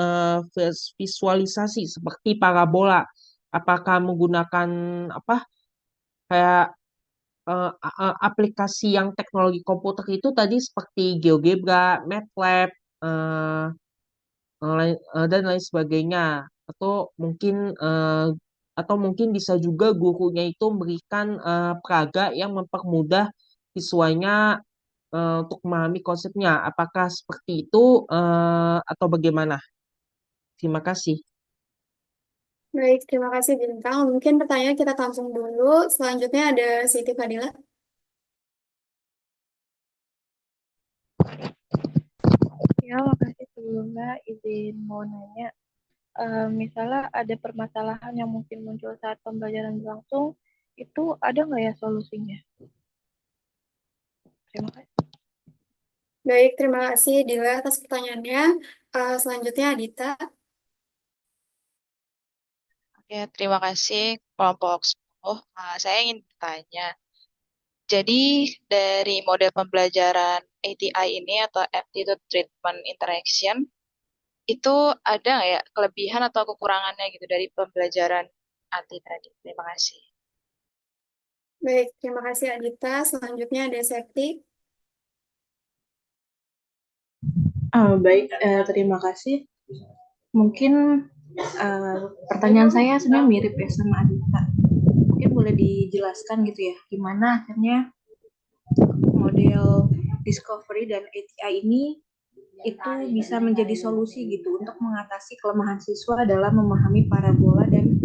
visualisasi seperti parabola. Apakah menggunakan apa kayak aplikasi yang teknologi komputer itu tadi seperti GeoGebra, MATLAB, eh, dan lain sebagainya. Atau mungkin eh, atau mungkin bisa juga gurunya itu memberikan peraga yang mempermudah siswanya untuk memahami konsepnya. Apakah seperti itu atau bagaimana? Terima kasih. Baik, terima kasih Bintang. Mungkin pertanyaan kita langsung dulu. Selanjutnya ada Siti Fadila. Ya, makasih sebelumnya izin mau nanya. Misalnya ada permasalahan yang mungkin muncul saat pembelajaran berlangsung, itu ada nggak ya solusinya? Terima kasih. Baik, terima kasih Dila atas pertanyaannya. Selanjutnya Adita. Oke, terima kasih kelompok 10. Saya ingin bertanya, jadi dari model pembelajaran ATI ini atau Aptitude Treatment Interaction, itu ada nggak ya kelebihan atau kekurangannya gitu dari pembelajaran ATI tadi? Terima kasih. Baik, terima kasih Adita. Selanjutnya ada Septi. Baik, terima kasih. Mungkin pertanyaan saya sebenarnya mirip ya sama Adita. Mungkin boleh dijelaskan gitu ya, gimana akhirnya model discovery dan ATI ini itu bisa menjadi solusi gitu untuk mengatasi kelemahan siswa dalam memahami parabola dan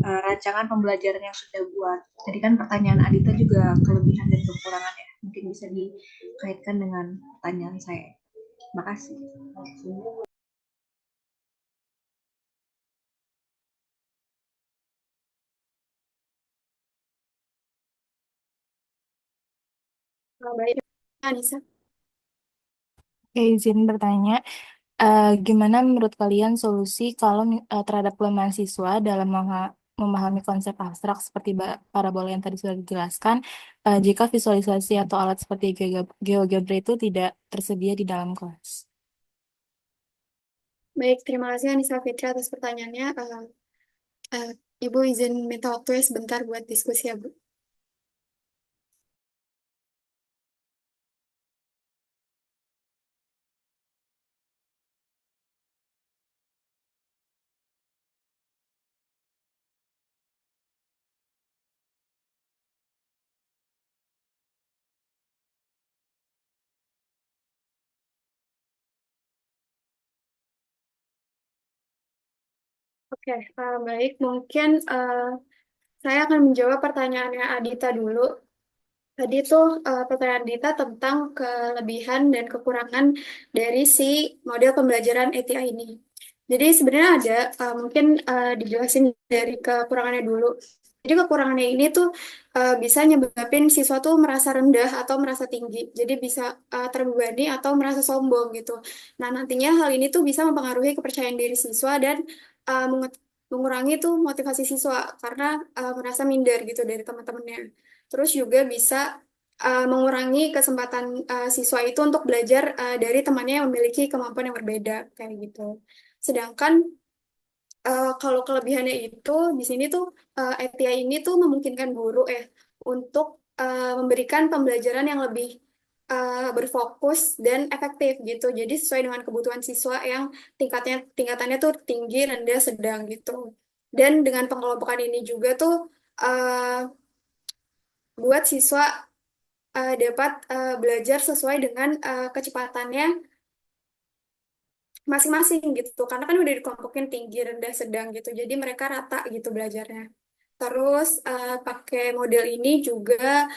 rancangan pembelajaran yang sudah buat. Jadi kan pertanyaan Adita juga kelebihan dan kekurangan ya. Mungkin bisa dikaitkan dengan pertanyaan saya. Terima kasih. Baik, Anissa. Oke, izin bertanya, gimana menurut kalian solusi kalau terhadap kelemahan siswa dalam memahami konsep abstrak seperti parabola yang tadi sudah dijelaskan, jika visualisasi atau alat seperti GeoGebra itu tidak tersedia di dalam kelas? Baik, terima kasih Anissa Fitri atas pertanyaannya. Ibu izin minta waktunya sebentar buat diskusi ya, Bu. Oke, baik. Mungkin saya akan menjawab pertanyaannya Adita dulu. Tadi tuh pertanyaan Adita tentang kelebihan dan kekurangan dari si model pembelajaran ATI ini. Jadi sebenarnya ada, mungkin dijelasin dari kekurangannya dulu. Jadi kekurangannya ini tuh bisa nyebabin siswa tuh merasa rendah atau merasa tinggi. Jadi bisa terbebani atau merasa sombong gitu. Nah nantinya hal ini tuh bisa mempengaruhi kepercayaan diri siswa dan uh, mengurangi tuh motivasi siswa karena merasa minder gitu dari teman-temannya. Terus juga bisa mengurangi kesempatan siswa itu untuk belajar dari temannya yang memiliki kemampuan yang berbeda kayak gitu. Sedangkan kalau kelebihannya itu di sini tuh ATI ini tuh memungkinkan guru untuk memberikan pembelajaran yang lebih berfokus dan efektif gitu. Jadi sesuai dengan kebutuhan siswa yang tingkatannya tuh tinggi, rendah, sedang gitu. Dan dengan pengelompokan ini juga tuh buat siswa dapat belajar sesuai dengan kecepatannya masing-masing gitu. Karena kan udah dikelompokin tinggi, rendah, sedang gitu. Jadi mereka rata gitu belajarnya. Terus pakai model ini juga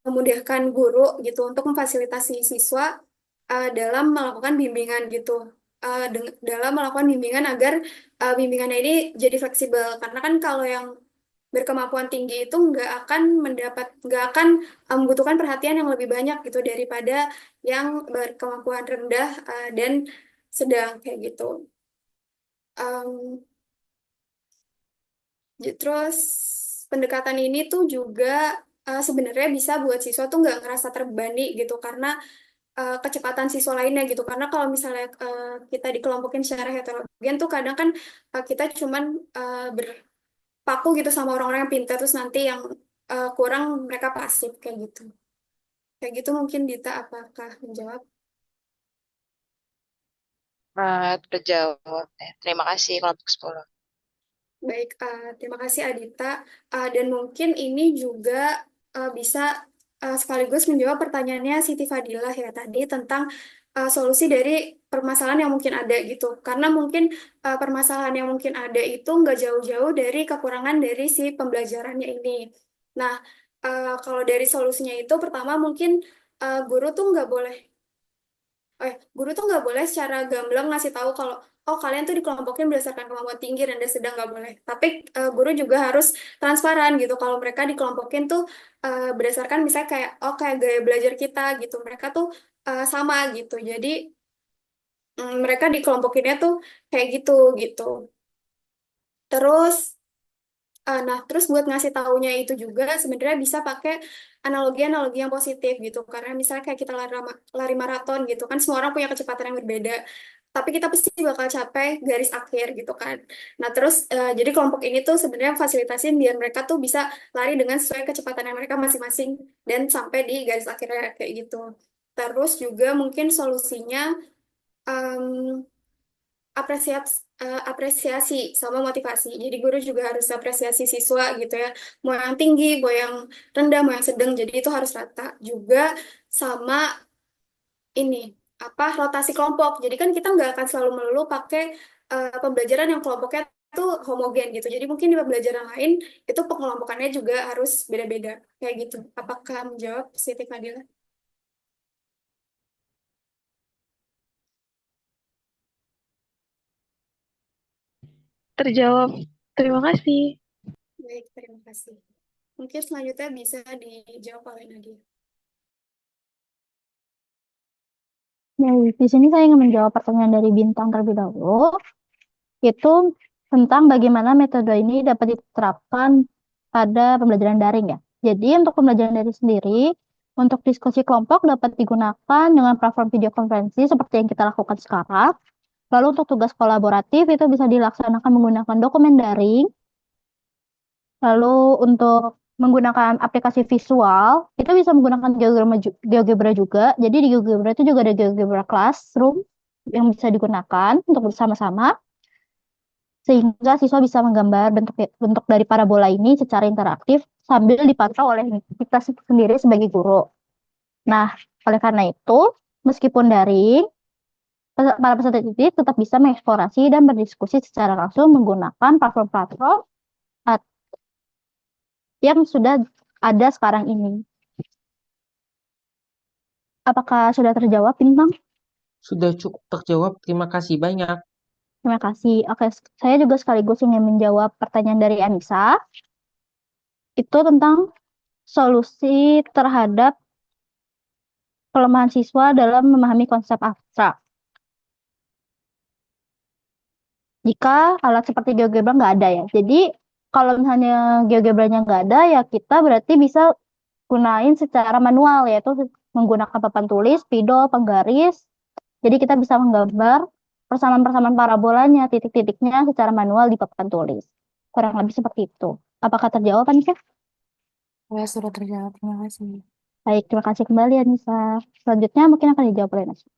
memudahkan guru gitu untuk memfasilitasi siswa dalam melakukan bimbingan gitu. Dalam melakukan bimbingan agar bimbingannya ini jadi fleksibel. Karena kan kalau yang berkemampuan tinggi itu nggak akan membutuhkan perhatian yang lebih banyak gitu daripada yang berkemampuan rendah dan sedang kayak gitu. Em, Terus pendekatan ini tuh juga sebenarnya bisa buat siswa tuh nggak ngerasa terbebani gitu karena kecepatan siswa lainnya gitu. Karena kalau misalnya kita dikelompokin secara heterogen tuh kadang kan kita cuman berpaku gitu sama orang-orang yang pintar terus nanti yang kurang mereka pasif kayak gitu. Kayak gitu mungkin Dita apakah menjawab? Terjawab. Terima kasih kelompok 10. Baik, terima kasih Adita. Dan mungkin ini juga bisa sekaligus menjawab pertanyaannya Siti Fadilah ya tadi tentang solusi dari permasalahan yang mungkin ada gitu. Karena mungkin permasalahan yang mungkin ada itu nggak jauh-jauh dari kekurangan dari si pembelajarannya ini. Nah, kalau dari solusinya itu pertama mungkin guru tuh nggak boleh guru tuh nggak boleh secara gamblang ngasih tahu kalau oh kalian tuh dikelompokin berdasarkan kemampuan tinggi rendah sedang nggak boleh. Tapi guru juga harus transparan gitu kalau mereka dikelompokin tuh berdasarkan misalnya kayak oh kayak gaya belajar kita gitu. Mereka tuh sama gitu. Jadi mereka dikelompokinnya tuh kayak gitu gitu. Terus nah, terus buat ngasih taunya itu juga sebenarnya bisa pakai analogi-analogi yang positif gitu. Karena misalnya kayak kita lari maraton gitu kan, semua orang punya kecepatan yang berbeda. Tapi kita pasti bakal capai garis akhir gitu kan. Nah, terus jadi kelompok ini tuh sebenarnya fasilitasin biar mereka tuh bisa lari dengan sesuai kecepatan yang mereka masing-masing dan sampai di garis akhirnya kayak gitu. Terus juga mungkin solusinya em, apresiasi sama motivasi. Jadi guru juga harus apresiasi siswa gitu ya. Mau yang tinggi, mau yang rendah, mau yang sedang. Jadi itu harus rata. Juga sama ini apa rotasi kelompok. Jadi kan kita nggak akan selalu melulu pakai pembelajaran yang kelompoknya itu homogen gitu. Jadi mungkin di pembelajaran lain itu pengelompokannya juga harus beda-beda kayak gitu. Apakah menjawab Siti Fadila? Terjawab. Terima kasih. Baik, terima kasih. Mungkin selanjutnya bisa dijawab oleh Nadia. Baik, di sini saya ingin menjawab pertanyaan dari Bintang terlebih dahulu. Itu tentang bagaimana metode ini dapat diterapkan pada pembelajaran daring ya. Jadi untuk pembelajaran daring sendiri, untuk diskusi kelompok dapat digunakan dengan platform video konferensi seperti yang kita lakukan sekarang. Lalu untuk tugas kolaboratif itu bisa dilaksanakan menggunakan dokumen daring. Lalu untuk menggunakan aplikasi visual, itu bisa menggunakan GeoGebra juga. Jadi di GeoGebra itu juga ada GeoGebra Classroom yang bisa digunakan untuk bersama-sama. Sehingga siswa bisa menggambar bentuk dari parabola ini secara interaktif sambil dipantau oleh kita sendiri sebagai guru. Nah, oleh karena itu, meskipun daring, para peserta didik tetap bisa mengeksplorasi dan berdiskusi secara langsung menggunakan platform-platform yang sudah ada sekarang ini. Apakah sudah terjawab, Bintang? Sudah cukup terjawab. Terima kasih banyak. Terima kasih. Oke, saya juga sekaligus ingin menjawab pertanyaan dari Anissa. Itu tentang solusi terhadap kelemahan siswa dalam memahami konsep abstrak. Jika alat seperti GeoGebra nggak ada ya. Jadi kalau misalnya GeoGebranya nggak ada ya kita berarti bisa gunain secara manual yaitu menggunakan papan tulis, spidol, penggaris. Jadi kita bisa menggambar persamaan-persamaan parabolanya, titik-titiknya secara manual di papan tulis. Kurang lebih seperti itu. Apakah terjawab, Anissa? Ya, sudah terjawab. Terima kasih. Baik, terima kasih kembali Anissa. Selanjutnya mungkin akan dijawab oleh Nasya.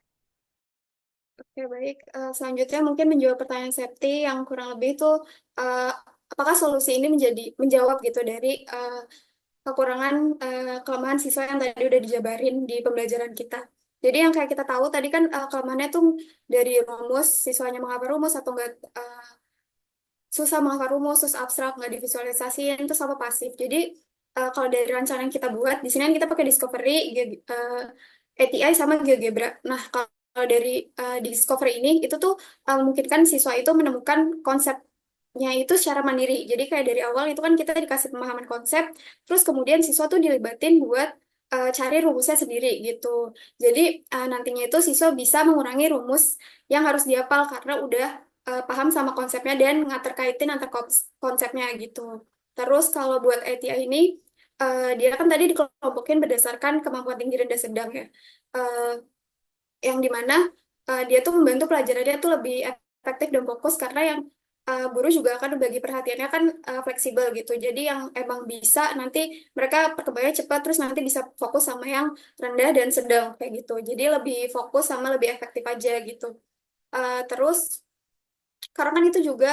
Oke, baik. Selanjutnya mungkin menjawab pertanyaan Septi yang kurang lebih itu eh, apakah solusi ini menjawab gitu dari kekurangan kelemahan siswa yang tadi udah dijabarin di pembelajaran kita. Jadi yang kayak kita tahu tadi kan kelemahannya tuh dari rumus, siswanya menghafal rumus atau enggak susah menghafal rumus, terus abstrak, nggak divisualisasiin, terus apa pasif. Jadi kalau dari rencana yang kita buat, di sini kan kita pakai Discovery, ATI sama GeoGebra. Nah, kalau dari Discovery ini, itu tuh memungkinkan siswa itu menemukan konsepnya itu secara mandiri. Jadi kayak dari awal itu kan kita dikasih pemahaman konsep, terus kemudian siswa tuh dilibatin buat cari rumusnya sendiri gitu. Jadi nantinya itu siswa bisa mengurangi rumus yang harus dihafal karena udah paham sama konsepnya dan nggak terkaitin antar konsepnya gitu. Terus kalau buat ETI ini, dia kan tadi dikelompokin berdasarkan kemampuan tinggi rendah sedang ya. Eh, yang dimana dia tuh membantu pelajarannya tuh lebih efektif dan fokus karena yang guru juga akan bagi perhatiannya kan fleksibel gitu. Jadi yang emang bisa nanti mereka perkembangannya cepat terus nanti bisa fokus sama yang rendah dan sedang kayak gitu. Jadi lebih fokus sama lebih efektif aja gitu. Terus karena kan itu juga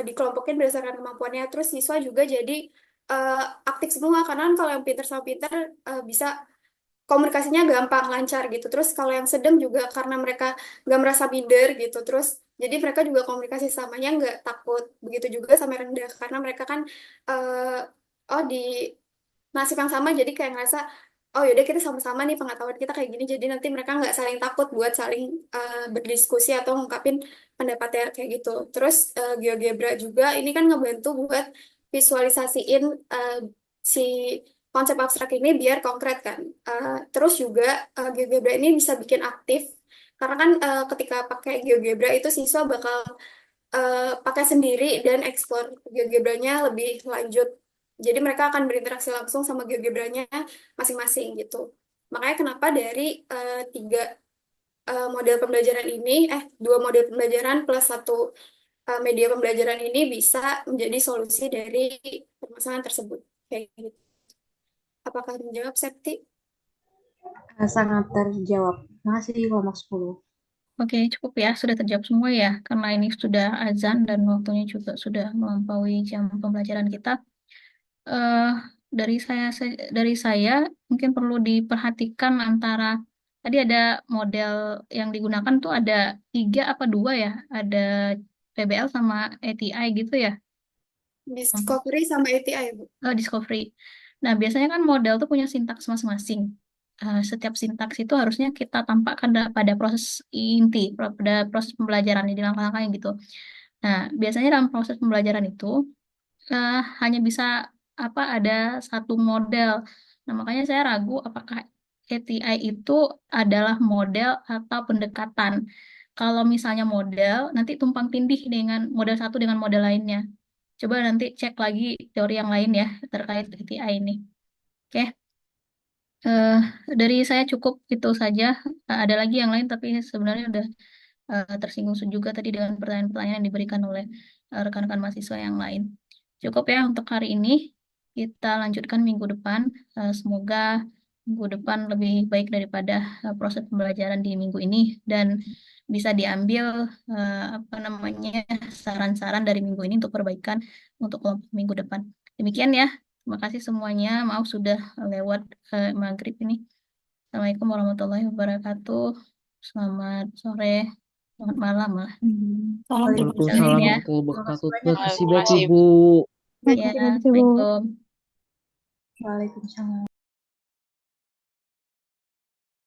dikelompokin berdasarkan kemampuannya. Terus siswa juga jadi eh, aktif semua karena kan kalau yang pinter sama pinter bisa komunikasinya gampang lancar gitu. Terus kalau yang sedang juga karena mereka nggak merasa minder gitu. Terus jadi mereka juga komunikasi samanya nggak takut. Begitu juga sama yang rendah karena mereka kan oh di nasib yang sama jadi kayak ngerasa oh yaudah kita sama-sama nih pengetahuan kita kayak gini jadi nanti mereka nggak saling takut buat saling berdiskusi atau ngungkapin pendapatnya kayak gitu. Terus GeoGebra juga ini kan ngebantu buat visualisasiin si konsep abstrak ini biar konkret kan. Terus juga GeoGebra ini bisa bikin aktif karena kan ketika pakai GeoGebra itu siswa bakal pakai sendiri dan explore GeoGebranya lebih lanjut. Jadi mereka akan berinteraksi langsung sama GeoGebranya masing-masing gitu. Makanya kenapa dari tiga model pembelajaran ini, dua model pembelajaran plus satu media pembelajaran ini bisa menjadi solusi dari permasalahan tersebut. Kayak gitu. Apakah menjawab, Septi? Sangat terjawab. Terima kasih kelompok 10. Oke, cukup ya, sudah terjawab semua ya, karena ini sudah azan dan waktunya juga sudah melampaui jam pembelajaran kita. eh dari saya mungkin perlu diperhatikan antara tadi ada model yang digunakan tuh ada 3 apa 2 ya, ada PBL sama ATI gitu ya. Discovery sama ATI, Bu. Discovery. Nah, biasanya kan model tuh punya sintaks masing-masing. Setiap sintaks itu harusnya kita tampakkan pada proses inti, pada proses pembelajaran di langkah-langkahnya gitu. Nah, biasanya dalam proses pembelajaran itu hanya bisa ada satu model. Nah, makanya saya ragu apakah ATI itu adalah model atau pendekatan. Kalau misalnya model, nanti tumpang tindih dengan model satu dengan model lainnya. Coba nanti cek lagi teori yang lain ya terkait ATI ini. Oke. Eh, dari saya cukup itu saja. Ada lagi yang lain tapi sebenarnya udah tersinggung juga tadi dengan pertanyaan-pertanyaan yang diberikan oleh rekan-rekan mahasiswa yang lain. Cukup ya untuk hari ini. Kita lanjutkan minggu depan. Semoga minggu depan lebih baik daripada proses pembelajaran di minggu ini dan bisa diambil saran-saran dari minggu ini untuk perbaikan untuk kelompok minggu depan. Demikian ya. Terima kasih semuanya. Maaf sudah lewat maghrib ini. Assalamualaikum warahmatullahi wabarakatuh. Selamat sore, selamat malam lah. Salam Waalaikumsalam ya. warahmatullahi wabarakatuh. Terima kasih Terima banyak kasih, Ibu. Ya, Assalamualaikum. Waalaikumsalam.